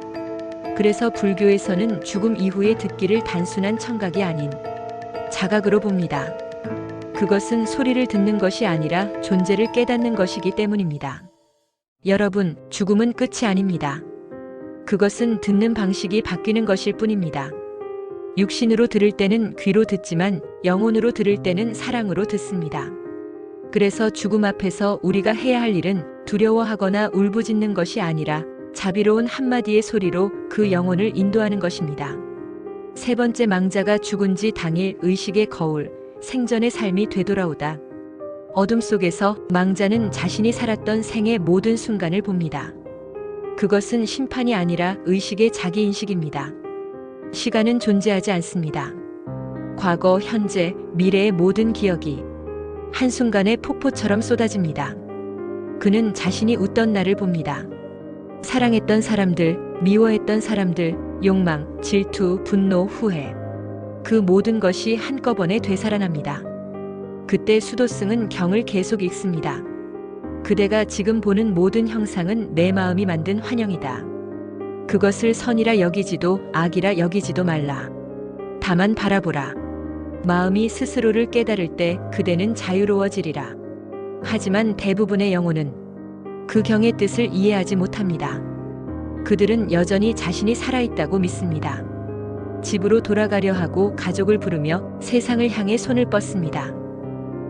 그래서 불교에서는 죽음 이후의 듣기를 단순한 청각이 아닌 자각으로 봅니다. 그것은 소리를 듣는 것이 아니라 존재를 깨닫는 것이기 때문입니다. 여러분, 죽음은 끝이 아닙니다. 그것은 듣는 방식이 바뀌는 것일 뿐입니다. 육신으로 들을 때는 귀로 듣지만 영혼으로 들을 때는 사랑으로 듣습니다. 그래서 죽음 앞에서 우리가 해야 할 일은 두려워하거나 울부짖는 것이 아니라 자비로운 한마디의 소리로 그 영혼을 인도하는 것입니다. 세 번째 망자가 죽은 지 당일 의식의 거울, 생전의 삶이 되돌아오다. 어둠 속에서 망자는 자신이 살았던 생의 모든 순간을 봅니다. 그것은 심판이 아니라 의식의 자기인식입니다. 시간은 존재하지 않습니다. 과거, 현재, 미래의 모든 기억이 한순간에 폭포처럼 쏟아집니다. 그는 자신이 웃던 날을 봅니다. 사랑했던 사람들, 미워했던 사람들, 욕망, 질투, 분노, 후회. 그 모든 것이 한꺼번에 되살아납니다. 그때 수도승은 경을 계속 읽습니다. 그대가 지금 보는 모든 형상은 내 마음이 만든 환영이다. 그것을 선이라 여기지도 악이라 여기지도 말라. 다만 바라보라. 마음이 스스로를 깨달을 때 그대는 자유로워지리라. 하지만 대부분의 영혼은 그 경의 뜻을 이해하지 못합니다. 그들은 여전히 자신이 살아있다고 믿습니다. 집으로 돌아가려 하고 가족을 부르며 세상을 향해 손을 뻗습니다.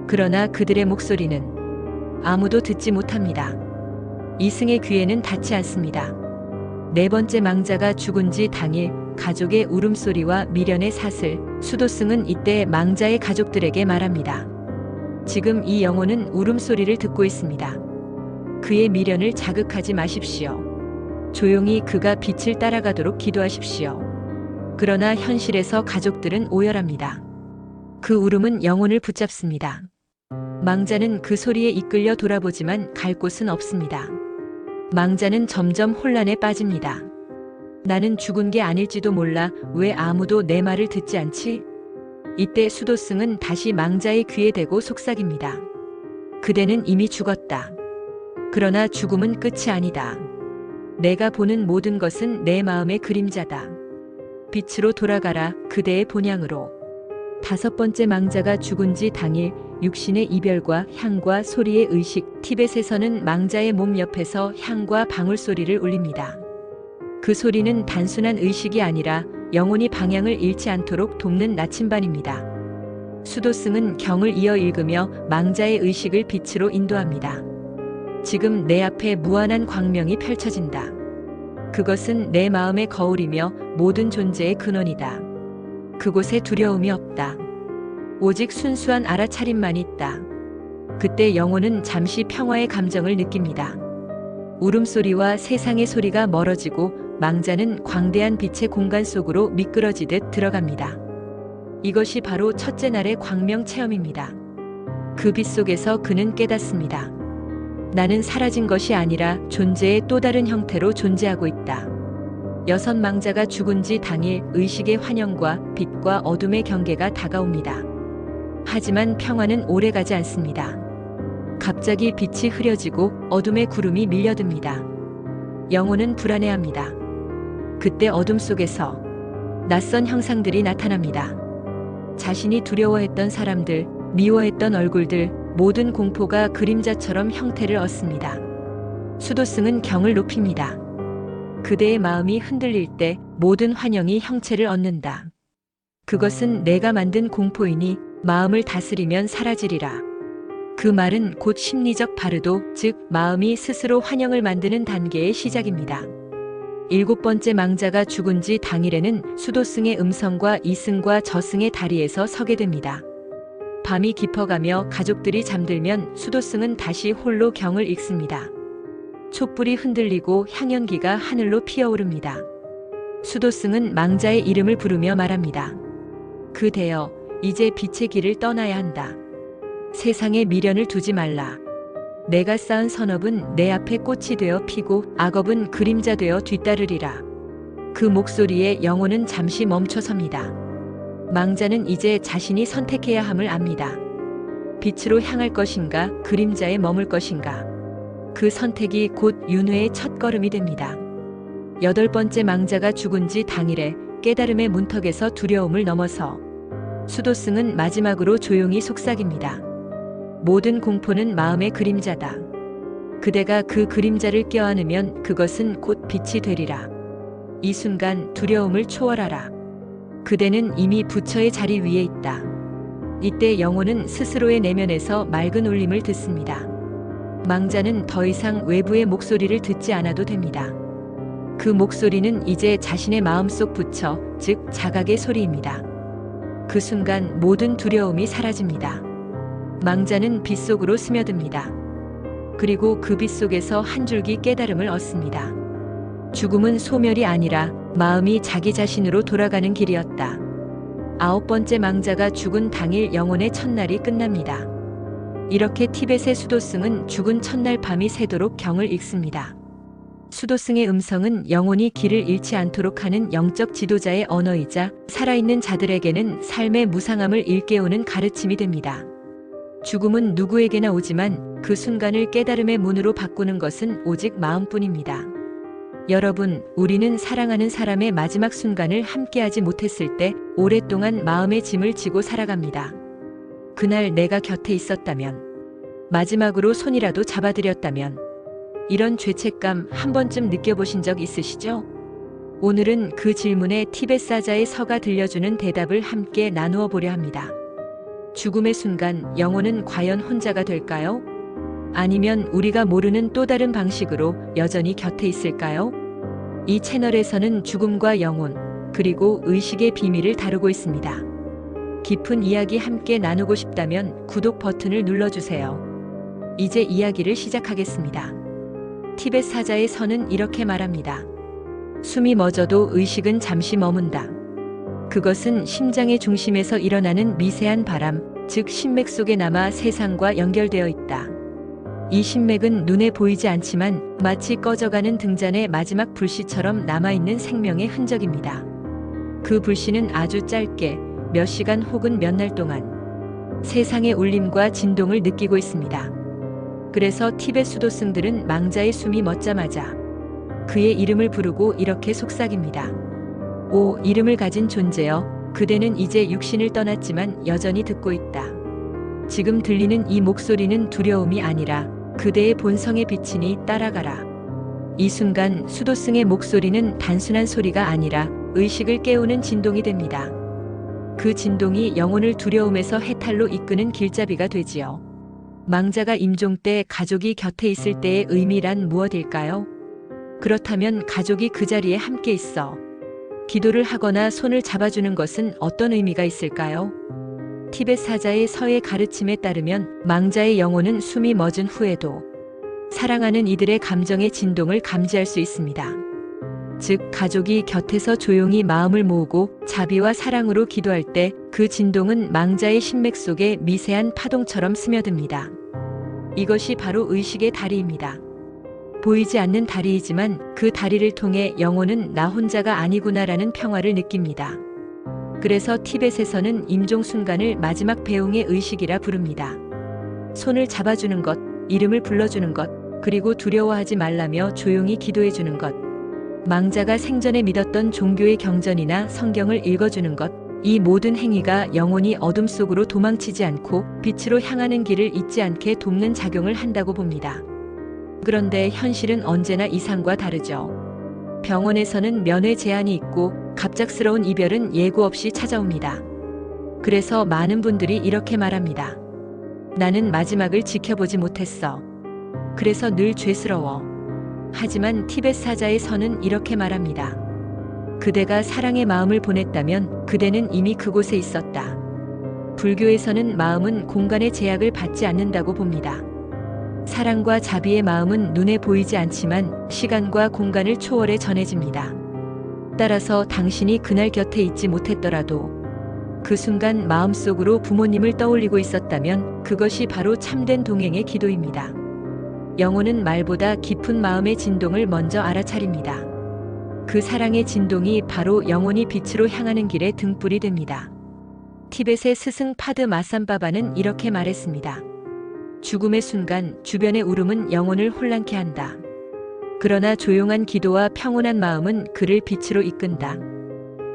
그러나 그들의 목소리는 아무도 듣지 못합니다. 이승의 귀에는 닿지 않습니다. 네 번째 망자가 죽은 지 당일 가족의 울음소리와 미련의 사슬, 수도승은 이때 망자의 가족들에게 말합니다. 지금 이 영혼은 울음소리를 듣고 있습니다. 그의 미련을 자극하지 마십시오. 조용히 그가 빛을 따라가도록 기도하십시오. 그러나 현실에서 가족들은 오열합니다. 그 울음은 영혼을 붙잡습니다. 망자는 그 소리에 이끌려 돌아보지만 갈 곳은 없습니다. 망자는 점점 혼란에 빠집니다. 나는 죽은 게 아닐지도 몰라. 왜 아무도 내 말을 듣지 않지? 이때 수도승은 다시 망자의 귀에 대고 속삭입니다. 그대는 이미 죽었다. 그러나 죽음은 끝이 아니다. 내가 보는 모든 것은 내 마음의 그림자다. 빛으로 돌아가라, 그대의 본향으로. 다섯 번째 망자가 죽은 지 당일 육신의 이별과 향과 소리의 의식, 티벳에서는 망자의 몸 옆에서 향과 방울소리를 울립니다. 그 소리는 단순한 의식이 아니라 영혼이 방향을 잃지 않도록 돕는 나침반입니다. 수도승은 경을 이어 읽으며 망자의 의식을 빛으로 인도합니다. 지금 내 앞에 무한한 광명이 펼쳐진다. 그것은 내 마음의 거울이며 모든 존재의 근원이다. 그곳에 두려움이 없다. 오직 순수한 알아차림만 있다. 그때 영혼은 잠시 평화의 감정을 느낍니다. 울음소리와 세상의 소리가 멀어지고 망자는 광대한 빛의 공간 속으로 미끄러지듯 들어갑니다. 이것이 바로 첫째 날의 광명 체험입니다. 그 빛 속에서 그는 깨닫습니다. 나는 사라진 것이 아니라 존재의 또 다른 형태로 존재하고 있다. 여섯 망자가 죽은 지 당일 의식의 환영과 빛과 어둠의 경계가 다가옵니다. 하지만 평화는 오래가지 않습니다. 갑자기 빛이 흐려지고 어둠의 구름이 밀려듭니다. 영혼은 불안해합니다. 그때 어둠 속에서 낯선 형상들이 나타납니다. 자신이 두려워했던 사람들, 미워했던 얼굴들, 모든 공포가 그림자처럼 형태를 얻습니다. 수도승은 경을 높입니다. 그대의 마음이 흔들릴 때 모든 환영이 형체를 얻는다. 그것은 내가 만든 공포이니 마음을 다스리면 사라지리라. 그 말은 곧 심리적 바르도, 즉 마음이 스스로 환영을 만드는 단계의 시작입니다. 일곱 번째 망자가 죽은 지 당일에는 수도승의 음성과 이승과 저승의 다리에서 서게 됩니다. 밤이 깊어가며 가족들이 잠들면 수도승은 다시 홀로 경을 읽습니다. 촛불이 흔들리고 향연기가 하늘로 피어오릅니다. 수도승은 망자의 이름을 부르며 말합니다. 그대여, 이제 빛의 길을 떠나야 한다. 세상에 미련을 두지 말라. 내가 쌓은 선업은 내 앞에 꽃이 되어 피고 악업은 그림자 되어 뒤따르리라. 그 목소리에 영혼은 잠시 멈춰섭니다. 망자는 이제 자신이 선택해야 함을 압니다. 빛으로 향할 것인가, 그림자에 머물 것인가. 그 선택이 곧 윤회의 첫걸음이 됩니다. 여덟 번째 망자가 죽은 지 당일에 깨달음의 문턱에서 두려움을 넘어서 수도승은 마지막으로 조용히 속삭입니다. 모든 공포는 마음의 그림자다. 그대가 그 그림자를 껴안으면 그것은 곧 빛이 되리라. 이 순간 두려움을 초월하라. 그대는 이미 부처의 자리 위에 있다. 이때 영혼은 스스로의 내면에서 맑은 울림을 듣습니다. 망자는 더 이상 외부의 목소리를 듣지 않아도 됩니다. 그 목소리는 이제 자신의 마음속 부처, 즉 자각의 소리입니다. 그 순간 모든 두려움이 사라집니다. 망자는 빛 속으로 스며듭니다. 그리고 그 빛 속에서 한 줄기 깨달음을 얻습니다. 죽음은 소멸이 아니라 마음이 자기 자신으로 돌아가는 길이었다. 9번째 망자가 죽은 당일 영혼의 첫날이 끝납니다. 이렇게 티벳의 수도승은 죽은 첫날 밤이 새도록 경을 읽습니다. 수도승의 음성은 영혼이 길을 잃지 않도록 하는 영적 지도자의 언어이자 살아있는 자들에게는 삶의 무상함을 일깨우는 가르침이 됩니다. 죽음은 누구에게나 오지만 그 순간을 깨달음의 문으로 바꾸는 것은 오직 마음뿐입니다. 여러분, 우리는 사랑하는 사람의 마지막 순간을 함께하지 못했을 때 오랫동안 마음의 짐을 지고 살아갑니다. 그날 내가 곁에 있었다면, 마지막으로 손이라도 잡아드렸다면, 이런 죄책감 한 번쯤 느껴보신 적 있으시죠? 오늘은 그 질문에 티벳 사자의 서가 들려주는 대답을 함께 나누어 보려 합니다. 죽음의 순간 영혼은 과연 혼자가 될까요? 아니면 우리가 모르는 또 다른 방식으로 여전히 곁에 있을까요? 이 채널에서는 죽음과 영혼, 그리고 의식의 비밀을 다루고 있습니다. 깊은 이야기 함께 나누고 싶다면 구독 버튼을 눌러주세요. 이제 이야기를 시작하겠습니다. 티벳 사자의 서는 이렇게 말합니다. 숨이 멎어도 의식은 잠시 머문다. 그것은 심장의 중심에서 일어나는 미세한 바람, 즉 심맥 속에 남아 세상과 연결되어 있다. 이 심맥은 눈에 보이지 않지만 마치 꺼져가는 등잔의 마지막 불씨처럼 남아있는 생명의 흔적입니다. 그 불씨는 아주 짧게 몇 시간 혹은 몇 날 동안 세상의 울림과 진동을 느끼고 있습니다. 그래서 티벳 수도승들은 망자의 숨이 멎자마자 그의 이름을 부르고 이렇게 속삭입니다. 오, 이름을 가진 존재여, 그대는 이제 육신을 떠났지만 여전히 듣고 있다. 지금 들리는 이 목소리는 두려움이 아니라 그대의 본성의 빛이니 따라가라. 이 순간 수도승의 목소리는 단순한 소리가 아니라 의식을 깨우는 진동이 됩니다. 그 진동이 영혼을 두려움에서 해탈로 이끄는 길잡이가 되지요. 망자가 임종 때 가족이 곁에 있을 때의 의미란 무엇일까요? 그렇다면 가족이 그 자리에 함께 있어 기도를 하거나 손을 잡아주는 것은 어떤 의미가 있을까요? 티벳 사자의 서의 가르침에 따르면 망자의 영혼은 숨이 멎은 후에도 사랑하는 이들의 감정의 진동을 감지할 수 있습니다. 즉, 가족이 곁에서 조용히 마음을 모으고 자비와 사랑으로 기도할 때 그 진동은 망자의 심맥 속에 미세한 파동처럼 스며듭니다. 이것이 바로 의식의 다리입니다. 보이지 않는 다리이지만 그 다리를 통해 영혼은 나 혼자가 아니구나라는 평화를 느낍니다. 그래서 티벳에서는 임종 순간을 마지막 배웅의 의식이라 부릅니다. 손을 잡아주는 것, 이름을 불러주는 것, 그리고 두려워하지 말라며 조용히 기도해주는 것. 망자가 생전에 믿었던 종교의 경전이나 성경을 읽어주는 것, 이 모든 행위가 영혼이 어둠 속으로 도망치지 않고 빛으로 향하는 길을 잊지 않게 돕는 작용을 한다고 봅니다. 그런데 현실은 언제나 이상과 다르죠. 병원에서는 면회 제한이 있고 갑작스러운 이별은 예고 없이 찾아옵니다. 그래서 많은 분들이 이렇게 말합니다. 나는 마지막을 지켜보지 못했어. 그래서 늘 죄스러워. 하지만 티벳 사자의 서는 이렇게 말합니다. 그대가 사랑의 마음을 보냈다면 그대는 이미 그곳에 있었다. 불교에서는 마음은 공간의 제약을 받지 않는다고 봅니다. 사랑과 자비의 마음은 눈에 보이지 않지만 시간과 공간을 초월해 전해집니다. 따라서 당신이 그날 곁에 있지 못했더라도 그 순간 마음속으로 부모님을 떠올리고 있었다면 그것이 바로 참된 동행의 기도입니다. 영혼은 말보다 깊은 마음의 진동을 먼저 알아차립니다. 그 사랑의 진동이 바로 영혼이 빛으로 향하는 길의 등불이 됩니다. 티벳의 스승 파드 마삼바바는 이렇게 말했습니다. 죽음의 순간 주변의 울음은 영혼을 혼란케 한다. 그러나 조용한 기도와 평온한 마음은 그를 빛으로 이끈다.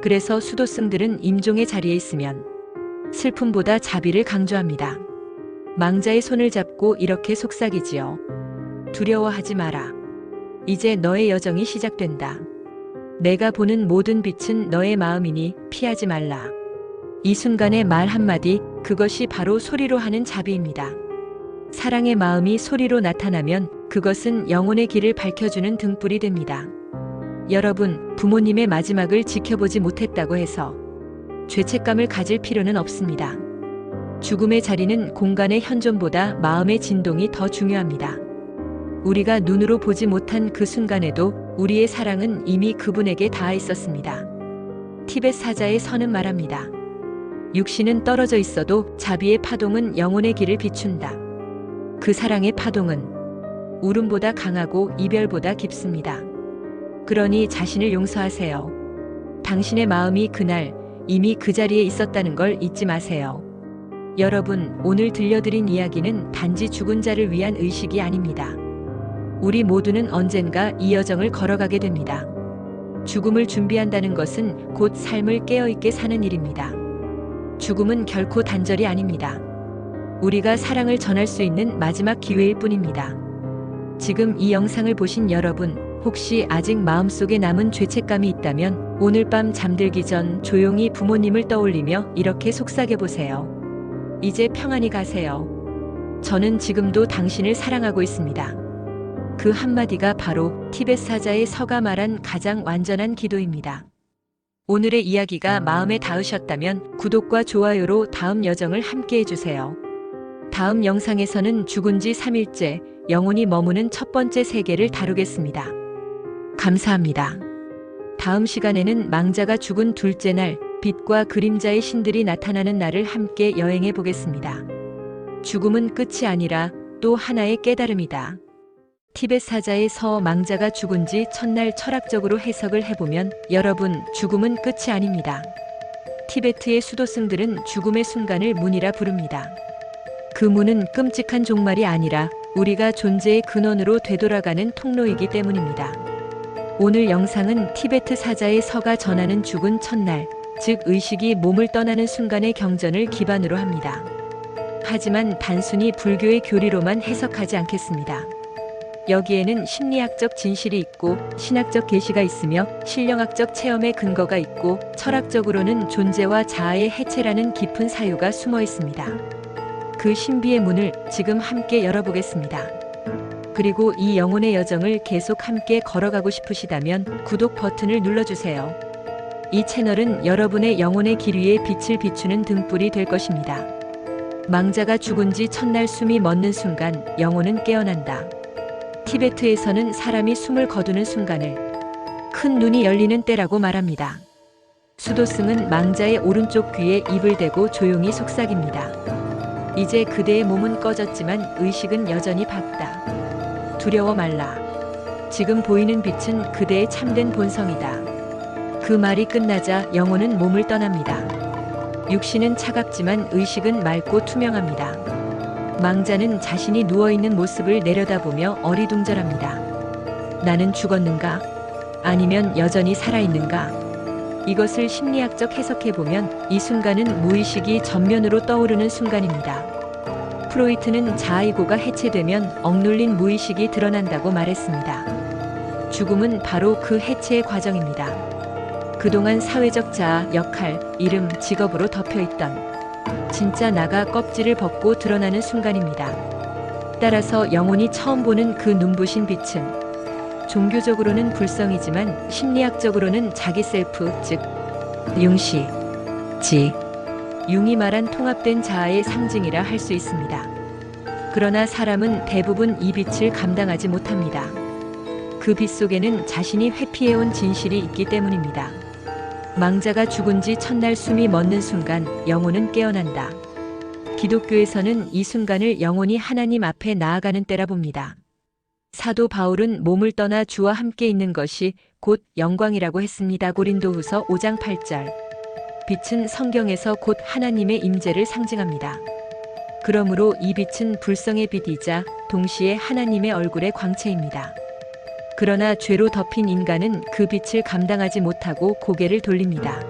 그래서 수도승들은 임종의 자리에 있으면 슬픔보다 자비를 강조합니다. 망자의 손을 잡고 이렇게 속삭이지요. 두려워하지 마라. 이제 너의 여정이 시작된다. 내가 보는 모든 빛은 너의 마음이니 피하지 말라. 이 순간의 말 한마디, 그것이 바로 소리로 하는 자비입니다. 사랑의 마음이 소리로 나타나면 그것은 영혼의 길을 밝혀주는 등불이 됩니다. 여러분, 부모님의 마지막을 지켜보지 못했다고 해서 죄책감을 가질 필요는 없습니다. 죽음의 자리는 공간의 현존보다 마음의 진동이 더 중요합니다. 우리가 눈으로 보지 못한 그 순간에도 우리의 사랑은 이미 그분에게 닿아 있었습니다. 티벳 사자의 선은 말합니다. 육신은 떨어져 있어도 자비의 파동은 영혼의 길을 비춘다. 그 사랑의 파동은 울음보다 강하고 이별보다 깊습니다. 그러니 자신을 용서하세요. 당신의 마음이 그날 이미 그 자리에 있었다는 걸 잊지 마세요. 여러분, 오늘 들려드린 이야기는 단지 죽은 자를 위한 의식이 아닙니다. 우리 모두는 언젠가 이 여정을 걸어가게 됩니다. 죽음을 준비한다는 것은 곧 삶을 깨어있게 사는 일입니다. 죽음은 결코 단절이 아닙니다. 우리가 사랑을 전할 수 있는 마지막 기회일 뿐입니다. 지금 이 영상을 보신 여러분, 혹시 아직 마음속에 남은 죄책감이 있다면 오늘 밤 잠들기 전 조용히 부모님을 떠올리며 이렇게 속삭여보세요. 이제 평안히 가세요. 저는 지금도 당신을 사랑하고 있습니다. 그 한마디가 바로 티벳 사자의 서가 말한 가장 완전한 기도입니다. 오늘의 이야기가 마음에 닿으셨다면 구독과 좋아요로 다음 여정을 함께 해주세요. 다음 영상에서는 죽은 지 3일째, 영혼이 머무는 첫 번째 세계를 다루겠습니다. 감사합니다. 다음 시간에는 망자가 죽은 둘째 날, 빛과 그림자의 신들이 나타나는 날을 함께 여행해 보겠습니다. 죽음은 끝이 아니라 또 하나의 깨달음이다. 티벳 사자의 서 망자가 죽은 지 첫날 철학적으로 해석을 해보면 여러분, 죽음은 끝이 아닙니다. 티베트의 수도승들은 죽음의 순간을 문이라 부릅니다. 그 문은 끔찍한 종말이 아니라 우리가 존재의 근원으로 되돌아가는 통로이기 때문입니다. 오늘 영상은 티베트 사자의 서가 전하는 죽은 첫날, 즉 의식이 몸을 떠나는 순간의 경전을 기반으로 합니다. 하지만 단순히 불교의 교리로만 해석하지 않겠습니다. 여기에는 심리학적 진실이 있고 신학적 계시가 있으며 신령학적 체험의 근거가 있고 철학적으로는 존재와 자아의 해체라는 깊은 사유가 숨어 있습니다. 그 신비의 문을 지금 함께 열어보겠습니다. 그리고 이 영혼의 여정을 계속 함께 걸어가고 싶으시다면 구독 버튼을 눌러주세요. 이 채널은 여러분의 영혼의 길 위에 빛을 비추는 등불이 될 것입니다. 망자가 죽은 지 첫날 숨이 멎는 순간 영혼은 깨어난다. 티베트에서는 사람이 숨을 거두는 순간을 큰 눈이 열리는 때라고 말합니다. 수도승은 망자의 오른쪽 귀에 입을 대고 조용히 속삭입니다. 이제 그대의 몸은 꺼졌지만 의식은 여전히 밝다. 두려워 말라. 지금 보이는 빛은 그대의 참된 본성이다. 그 말이 끝나자 영혼은 몸을 떠납니다. 육신은 차갑지만 의식은 맑고 투명합니다. 망자는 자신이 누워있는 모습을 내려다보며 어리둥절합니다. 나는 죽었는가? 아니면 여전히 살아있는가? 이것을 심리학적 해석해보면 이 순간은 무의식이 전면으로 떠오르는 순간입니다. 프로이트는 자아이고가 해체되면 억눌린 무의식이 드러난다고 말했습니다. 죽음은 바로 그 해체의 과정입니다. 그동안 사회적 자아, 역할, 이름, 직업으로 덮여있던 진짜 나가 껍질을 벗고 드러나는 순간입니다. 따라서 영혼이 처음 보는 그 눈부신 빛은 종교적으로는 불성이지만 심리학적으로는 자기 셀프, 즉 융시, 지, 융이 말한 통합된 자아의 상징이라 할 수 있습니다. 그러나 사람은 대부분 이 빛을 감당하지 못합니다. 그 빛 속에는 자신이 회피해온 진실이 있기 때문입니다. 망자가 죽은 지 첫날 숨이 멎는 순간 영혼은 깨어난다. 기독교에서는 이 순간을 영혼이 하나님 앞에 나아가는 때라 봅니다. 사도 바울은 몸을 떠나 주와 함께 있는 것이 곧 영광이라고 했습니다. 고린도후서 5장 8절. 빛은 성경에서 곧 하나님의 임재를 상징합니다. 그러므로 이 빛은 불성의 빛이자 동시에 하나님의 얼굴의 광채입니다. 그러나 죄로 덮인 인간은 그 빛을 감당하지 못하고 고개를 돌립니다.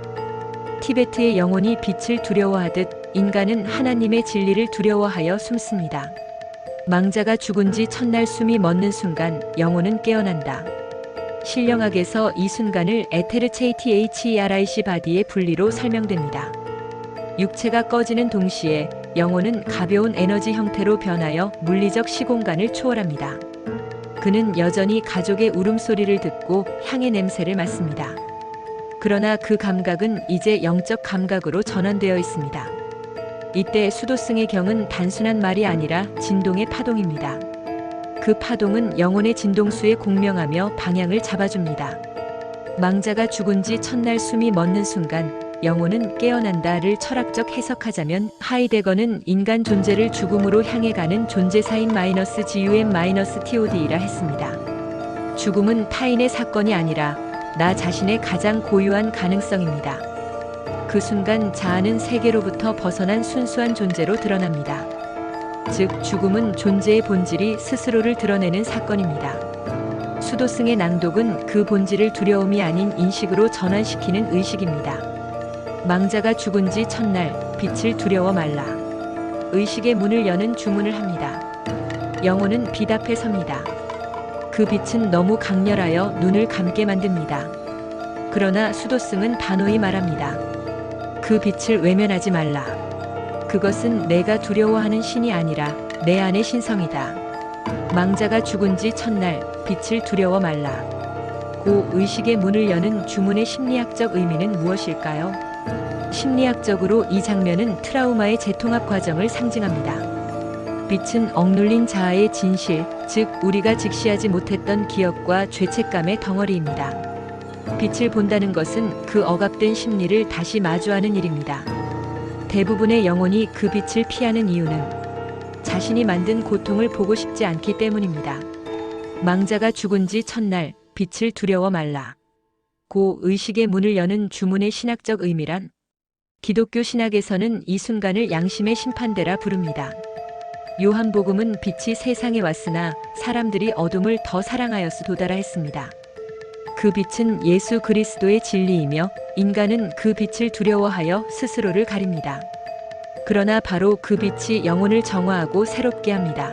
티베트의 영혼이 빛을 두려워하듯 인간은 하나님의 진리를 두려워하여 숨습니다. 망자가 죽은 지 첫날 숨이 멎는 순간 영혼은 깨어난다. 신령학에서 이 순간을 에테르체이티헤리시 바디의 분리로 설명됩니다. 육체가 꺼지는 동시에 영혼은 가벼운 에너지 형태로 변하여 물리적 시공간을 초월합니다. 그는 여전히 가족의 울음소리를 듣고 향의 냄새를 맡습니다. 그러나 그 감각은 이제 영적 감각으로 전환되어 있습니다. 이때 수도승의 경은 단순한 말이 아니라 진동의 파동입니다. 그 파동은 영혼의 진동수에 공명하며 방향을 잡아줍니다. 망자가 죽은 지 첫날 숨이 멎는 순간 영혼은 깨어난다를 철학적 해석하자면 하이데거는 인간 존재를 죽음으로 향해 가는 존재사인 -GUM-TOD이라 했습니다. 죽음은 타인의 사건이 아니라 나 자신의 가장 고유한 가능성입니다. 그 순간 자아는 세계로부터 벗어난 순수한 존재로 드러납니다. 즉, 죽음은 존재의 본질이 스스로를 드러내는 사건입니다. 수도승의 낭독은 그 본질을 두려움이 아닌 인식으로 전환시키는 의식입니다. 망자가 죽은 지 첫날 빛을 두려워 말라. 의식의 문을 여는 주문을 합니다. 영혼은 빛 앞에 섭니다. 그 빛은 너무 강렬하여 눈을 감게 만듭니다. 그러나 수도승은 단호히 말합니다. 그 빛을 외면하지 말라. 그것은 내가 두려워하는 신이 아니라 내 안의 신성이다. 망자가 죽은 지 첫날 빛을 두려워 말라. 고 의식의 문을 여는 주문의 심리학적 의미는 무엇일까요? 심리학적으로 이 장면은 트라우마의 재통합 과정을 상징합니다. 빛은 억눌린 자아의 진실, 즉 우리가 직시하지 못했던 기억과 죄책감의 덩어리입니다. 빛을 본다는 것은 그 억압된 심리를 다시 마주하는 일입니다. 대부분의 영혼이 그 빛을 피하는 이유는 자신이 만든 고통을 보고 싶지 않기 때문입니다. 망자가 죽은 지 첫날 빛을 두려워 말라. 고 의식의 문을 여는 주문의 신학적 의미란 기독교 신학에서는 이 순간을 양심의 심판대라 부릅니다. 요한복음은 빛이 세상에 왔으나 사람들이 어둠을 더 사랑하여서 도달하 했습니다. 그 빛은 예수 그리스도의 진리이며 인간은 그 빛을 두려워하여 스스로를 가립니다. 그러나 바로 그 빛이 영혼을 정화하고 새롭게 합니다.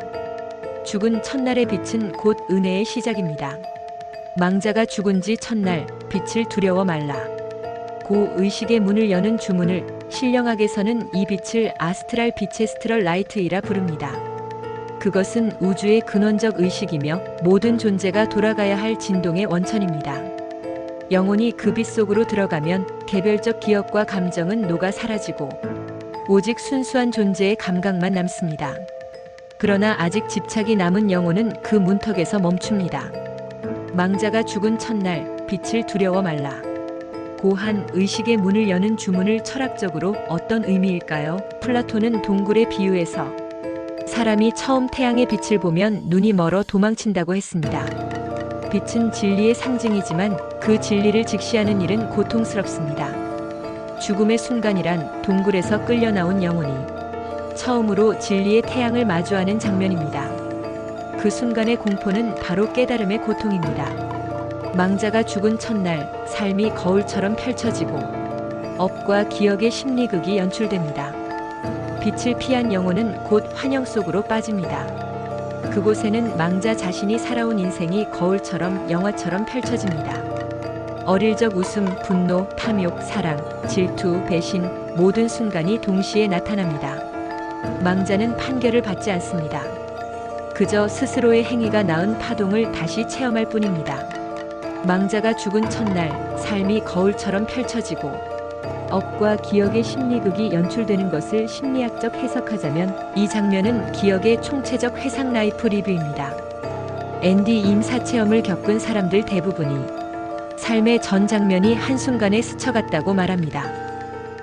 죽은 첫날의 빛은 곧 은혜의 시작입니다. 망자가 죽은 지 첫날 빛을 두려워 말라. 고 의식의 문을 여는 주문을 신령학에서는 이 빛을 아스트랄 비체스트럴 라이트이라 부릅니다. 그것은 우주의 근원적 의식이며 모든 존재가 돌아가야 할 진동의 원천입니다. 영혼이 그 빛 속으로 들어가면 개별적 기억과 감정은 녹아 사라지고 오직 순수한 존재의 감각만 남습니다. 그러나 아직 집착이 남은 영혼은 그 문턱에서 멈춥니다. 망자가 죽은 첫날 빛을 두려워 말라. 고한 의식의 문을 여는 주문을 철학적으로 어떤 의미일까요? 플라톤은 동굴의 비유에서 사람이 처음 태양의 빛을 보면 눈이 멀어 도망친다고 했습니다. 빛은 진리의 상징이지만 그 진리를 직시하는 일은 고통스럽습니다. 죽음의 순간이란 동굴에서 끌려 나온 영혼이 처음으로 진리의 태양을 마주하는 장면입니다. 그 순간의 공포는 바로 깨달음의 고통입니다. 망자가 죽은 첫날 삶이 거울처럼 펼쳐지고 업과 기억의 심리극이 연출됩니다. 빛을 피한 영혼은 곧 환영 속으로 빠집니다. 그곳에는 망자 자신이 살아온 인생이 거울처럼 영화처럼 펼쳐집니다. 어릴 적 웃음, 분노, 탐욕, 사랑, 질투, 배신 모든 순간이 동시에 나타납니다. 망자는 판결을 받지 않습니다. 그저 스스로의 행위가 낳은 파동을 다시 체험할 뿐입니다. 망자가 죽은 첫날 삶이 거울처럼 펼쳐지고 업과 기억의 심리극이 연출되는 것을 심리학적 해석하자면 이 장면은 기억의 총체적 회상 라이프 리뷰입니다. 앤디 임사 체험을 겪은 사람들 대부분이 삶의 전 장면이 한순간에 스쳐갔다고 말합니다.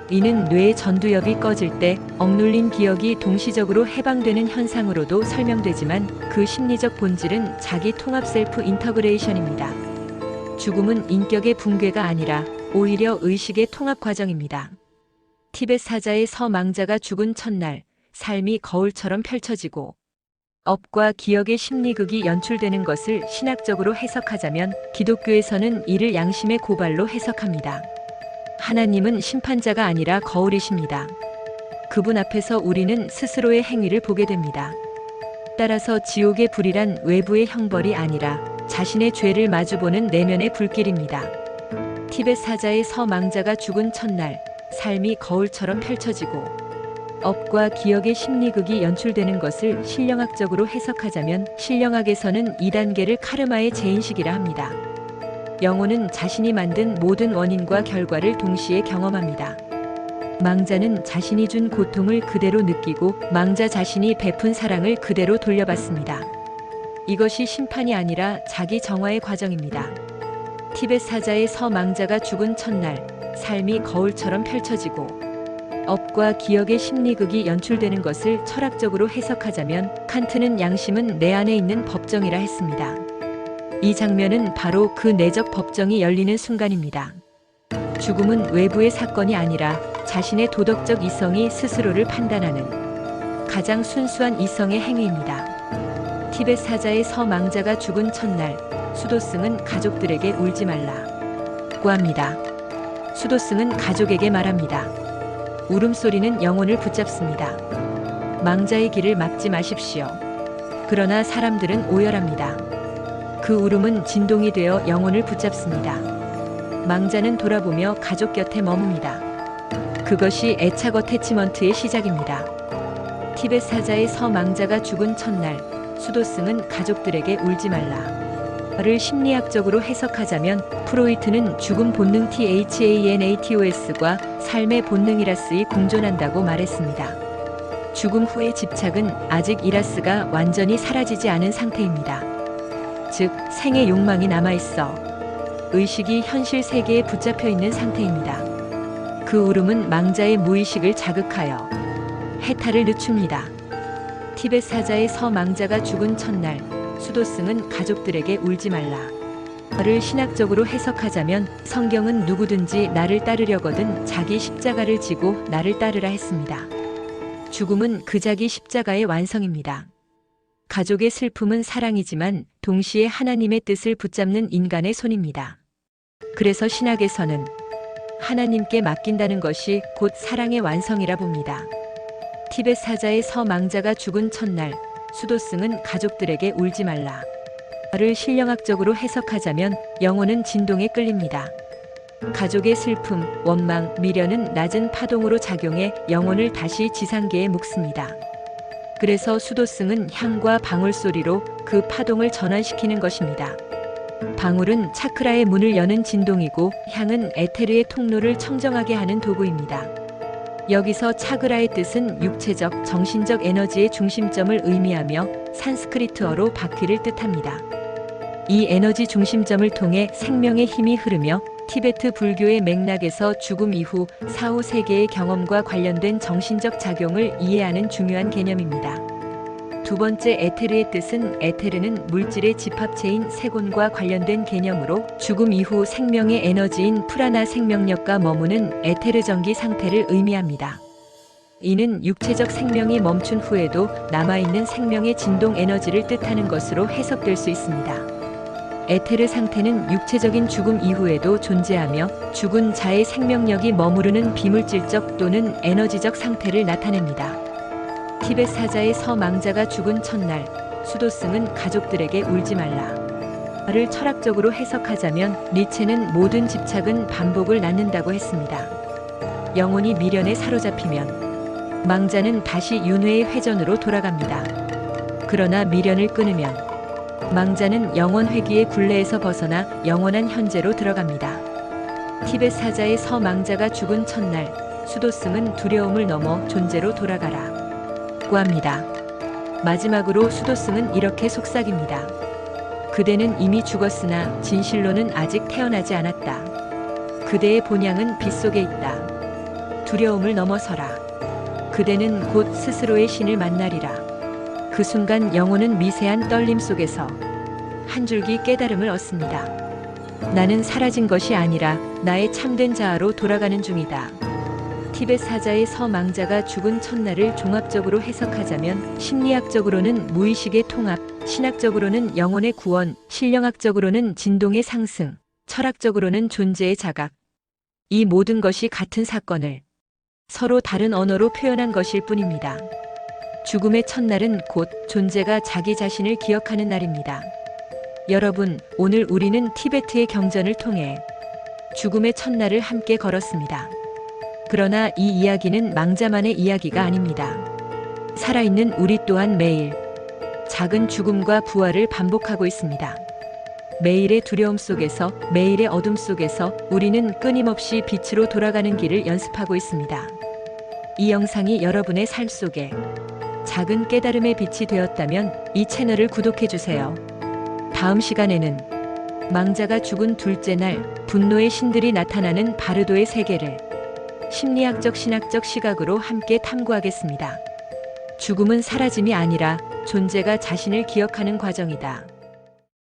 이는 뇌의 전두엽이 꺼질 때 억눌린 기억이 동시적으로 해방되는 현상으로도 설명되지만 그 심리적 본질은 자기 통합 셀프 인터그레이션입니다. 죽음은 인격의 붕괴가 아니라 오히려 의식의 통합 과정입니다. 티벳 사자의 서망자가 죽은 첫날 삶이 거울처럼 펼쳐지고 업과 기억의 심리극이 연출되는 것을 신학적으로 해석하자면 기독교에서는 이를 양심의 고발로 해석합니다. 하나님은 심판자가 아니라 거울이십니다. 그분 앞에서 우리는 스스로의 행위를 보게 됩니다. 따라서 지옥의 불이란 외부의 형벌이 아니라 자신의 죄를 마주보는 내면의 불길입니다. 티벳 사자의 서망자가 죽은 첫날, 삶이 거울처럼 펼쳐지고 업과 기억의 심리극이 연출되는 것을 신령학적으로 해석하자면 신령학에서는 2단계를 카르마의 재인식이라 합니다. 영혼은 자신이 만든 모든 원인과 결과를 동시에 경험합니다. 망자는 자신이 준 고통을 그대로 느끼고 망자 자신이 베푼 사랑을 그대로 돌려받습니다. 이것이 심판이 아니라 자기 정화의 과정입니다. 티벳 사자의 서망자가 죽은 첫날, 삶이 거울처럼 펼쳐지고 업과 기억의 심리극이 연출되는 것을 철학적으로 해석하자면 칸트는 양심은 내 안에 있는 법정이라 했습니다. 이 장면은 바로 그 내적 법정이 열리는 순간입니다. 죽음은 외부의 사건이 아니라 자신의 도덕적 이성이 스스로를 판단하는 가장 순수한 이성의 행위입니다. 티벳 사자의 서망자가 죽은 첫날, 수도승은 가족들에게 울지 말라고 합니다. 수도승은 가족에게 말합니다. 울음소리는 영혼을 붙잡습니다. 망자의 길을 막지 마십시오. 그러나 사람들은 오열합니다. 그 울음은 진동이 되어 영혼을 붙잡습니다. 망자는 돌아보며 가족 곁에 머뭅니다. 그것이 애착 어태치먼트의 시작입니다. 티벳 사자의 서망자가 죽은 첫날, 수도승은 가족들에게 울지 말라를 심리학적으로 해석하자면 프로이트는 죽음 본능 THANATOS과 삶의 본능이라스이 공존한다고 말했습니다. 죽음 후의 집착은 아직 이라스가 완전히 사라지지 않은 상태입니다. 즉, 생의 욕망이 남아있어 의식이 현실 세계에 붙잡혀 있는 상태입니다. 그 울음은 망자의 무의식을 자극하여 해탈을 늦춥니다. 티벳 사자의 서망자가 죽은 첫날, 수도승은 가족들에게 울지 말라를 신학적으로 해석하자면 성경은 누구든지 나를 따르려거든 자기 십자가를 지고 나를 따르라 했습니다. 죽음은 그 자기 십자가의 완성입니다. 가족의 슬픔은 사랑이지만 동시에 하나님의 뜻을 붙잡는 인간의 손입니다. 그래서 신학에서는 하나님께 맡긴다는 것이 곧 사랑의 완성이라 봅니다. 티벳 사자의 서망자가 죽은 첫날, 수도승은 가족들에게 울지 말라를 신령학적으로 해석하자면 영혼은 진동에 끌립니다. 가족의 슬픔, 원망, 미련은 낮은 파동으로 작용해 영혼을 다시 지상계에 묶습니다. 그래서 수도승은 향과 방울 소리로 그 파동을 전환시키는 것입니다. 방울은 차크라의 문을 여는 진동이고 향은 에테르의 통로를 청정하게 하는 도구입니다. 여기서 차크라의 뜻은 육체적, 정신적 에너지의 중심점을 의미하며 산스크리트어로 바퀴를 뜻합니다. 이 에너지 중심점을 통해 생명의 힘이 흐르며 티베트 불교의 맥락에서 죽음 이후 사후 세계의 경험과 관련된 정신적 작용을 이해하는 중요한 개념입니다. 두 번째 에테르의 뜻은 에테르는 물질의 집합체인 세곤과 관련된 개념으로 죽음 이후 생명의 에너지인 프라나 생명력과 머무는 에테르 전기 상태를 의미합니다. 이는 육체적 생명이 멈춘 후에도 남아있는 생명의 진동 에너지를 뜻하는 것으로 해석될 수 있습니다. 에테르 상태는 육체적인 죽음 이후에도 존재하며 죽은 자의 생명력이 머무르는 비물질적 또는 에너지적 상태를 나타냅니다. 티벳 사자의 서망자가 죽은 첫날, 수도승은 가족들에게 울지 말라를 철학적으로 해석하자면 니체는 모든 집착은 반복을 낳는다고 했습니다. 영혼이 미련에 사로잡히면 망자는 다시 윤회의 회전으로 돌아갑니다. 그러나 미련을 끊으면 망자는 영원 회귀의 굴레에서 벗어나 영원한 현재로 들어갑니다. 티벳 사자의 서망자가 죽은 첫날, 수도승은 두려움을 넘어 존재로 돌아가라 고 합니다. 마지막으로 수도승은 이렇게 속삭입니다. 그대는 이미 죽었으나 진실로는 아직 태어나지 않았다. 그대의 본향은 빗속에 있다. 두려움을 넘어서라. 그대는 곧 스스로의 신을 만나리라. 그 순간 영혼은 미세한 떨림 속에서 한 줄기 깨달음을 얻습니다. 나는 사라진 것이 아니라 나의 참된 자아로 돌아가는 중이다. 티벳 사자의 서망자가 죽은 첫날을 종합적으로 해석하자면 심리학적으로는 무의식의 통합, 신학적으로는 영혼의 구원, 신령학적으로는 진동의 상승, 철학적으로는 존재의 자각, 이 모든 것이 같은 사건을 서로 다른 언어로 표현한 것일 뿐입니다. 죽음의 첫날은 곧 존재가 자기 자신을 기억하는 날입니다. 여러분, 오늘 우리는 티베트의 경전을 통해 죽음의 첫날을 함께 걸었습니다. 그러나 이 이야기는 망자만의 이야기가 아닙니다. 살아있는 우리 또한 매일 작은 죽음과 부활을 반복하고 있습니다. 매일의 두려움 속에서, 매일의 어둠 속에서 우리는 끊임없이 빛으로 돌아가는 길을 연습하고 있습니다. 이 영상이 여러분의 삶 속에 작은 깨달음의 빛이 되었다면 이 채널을 구독해주세요. 다음 시간에는 망자가 죽은 둘째 날 분노의 신들이 나타나는 바르도의 세계를 심리학적 신학적 시각으로 함께 탐구하겠습니다. 죽음은 사라짐이 아니라 존재가 자신을 기억하는 과정이다.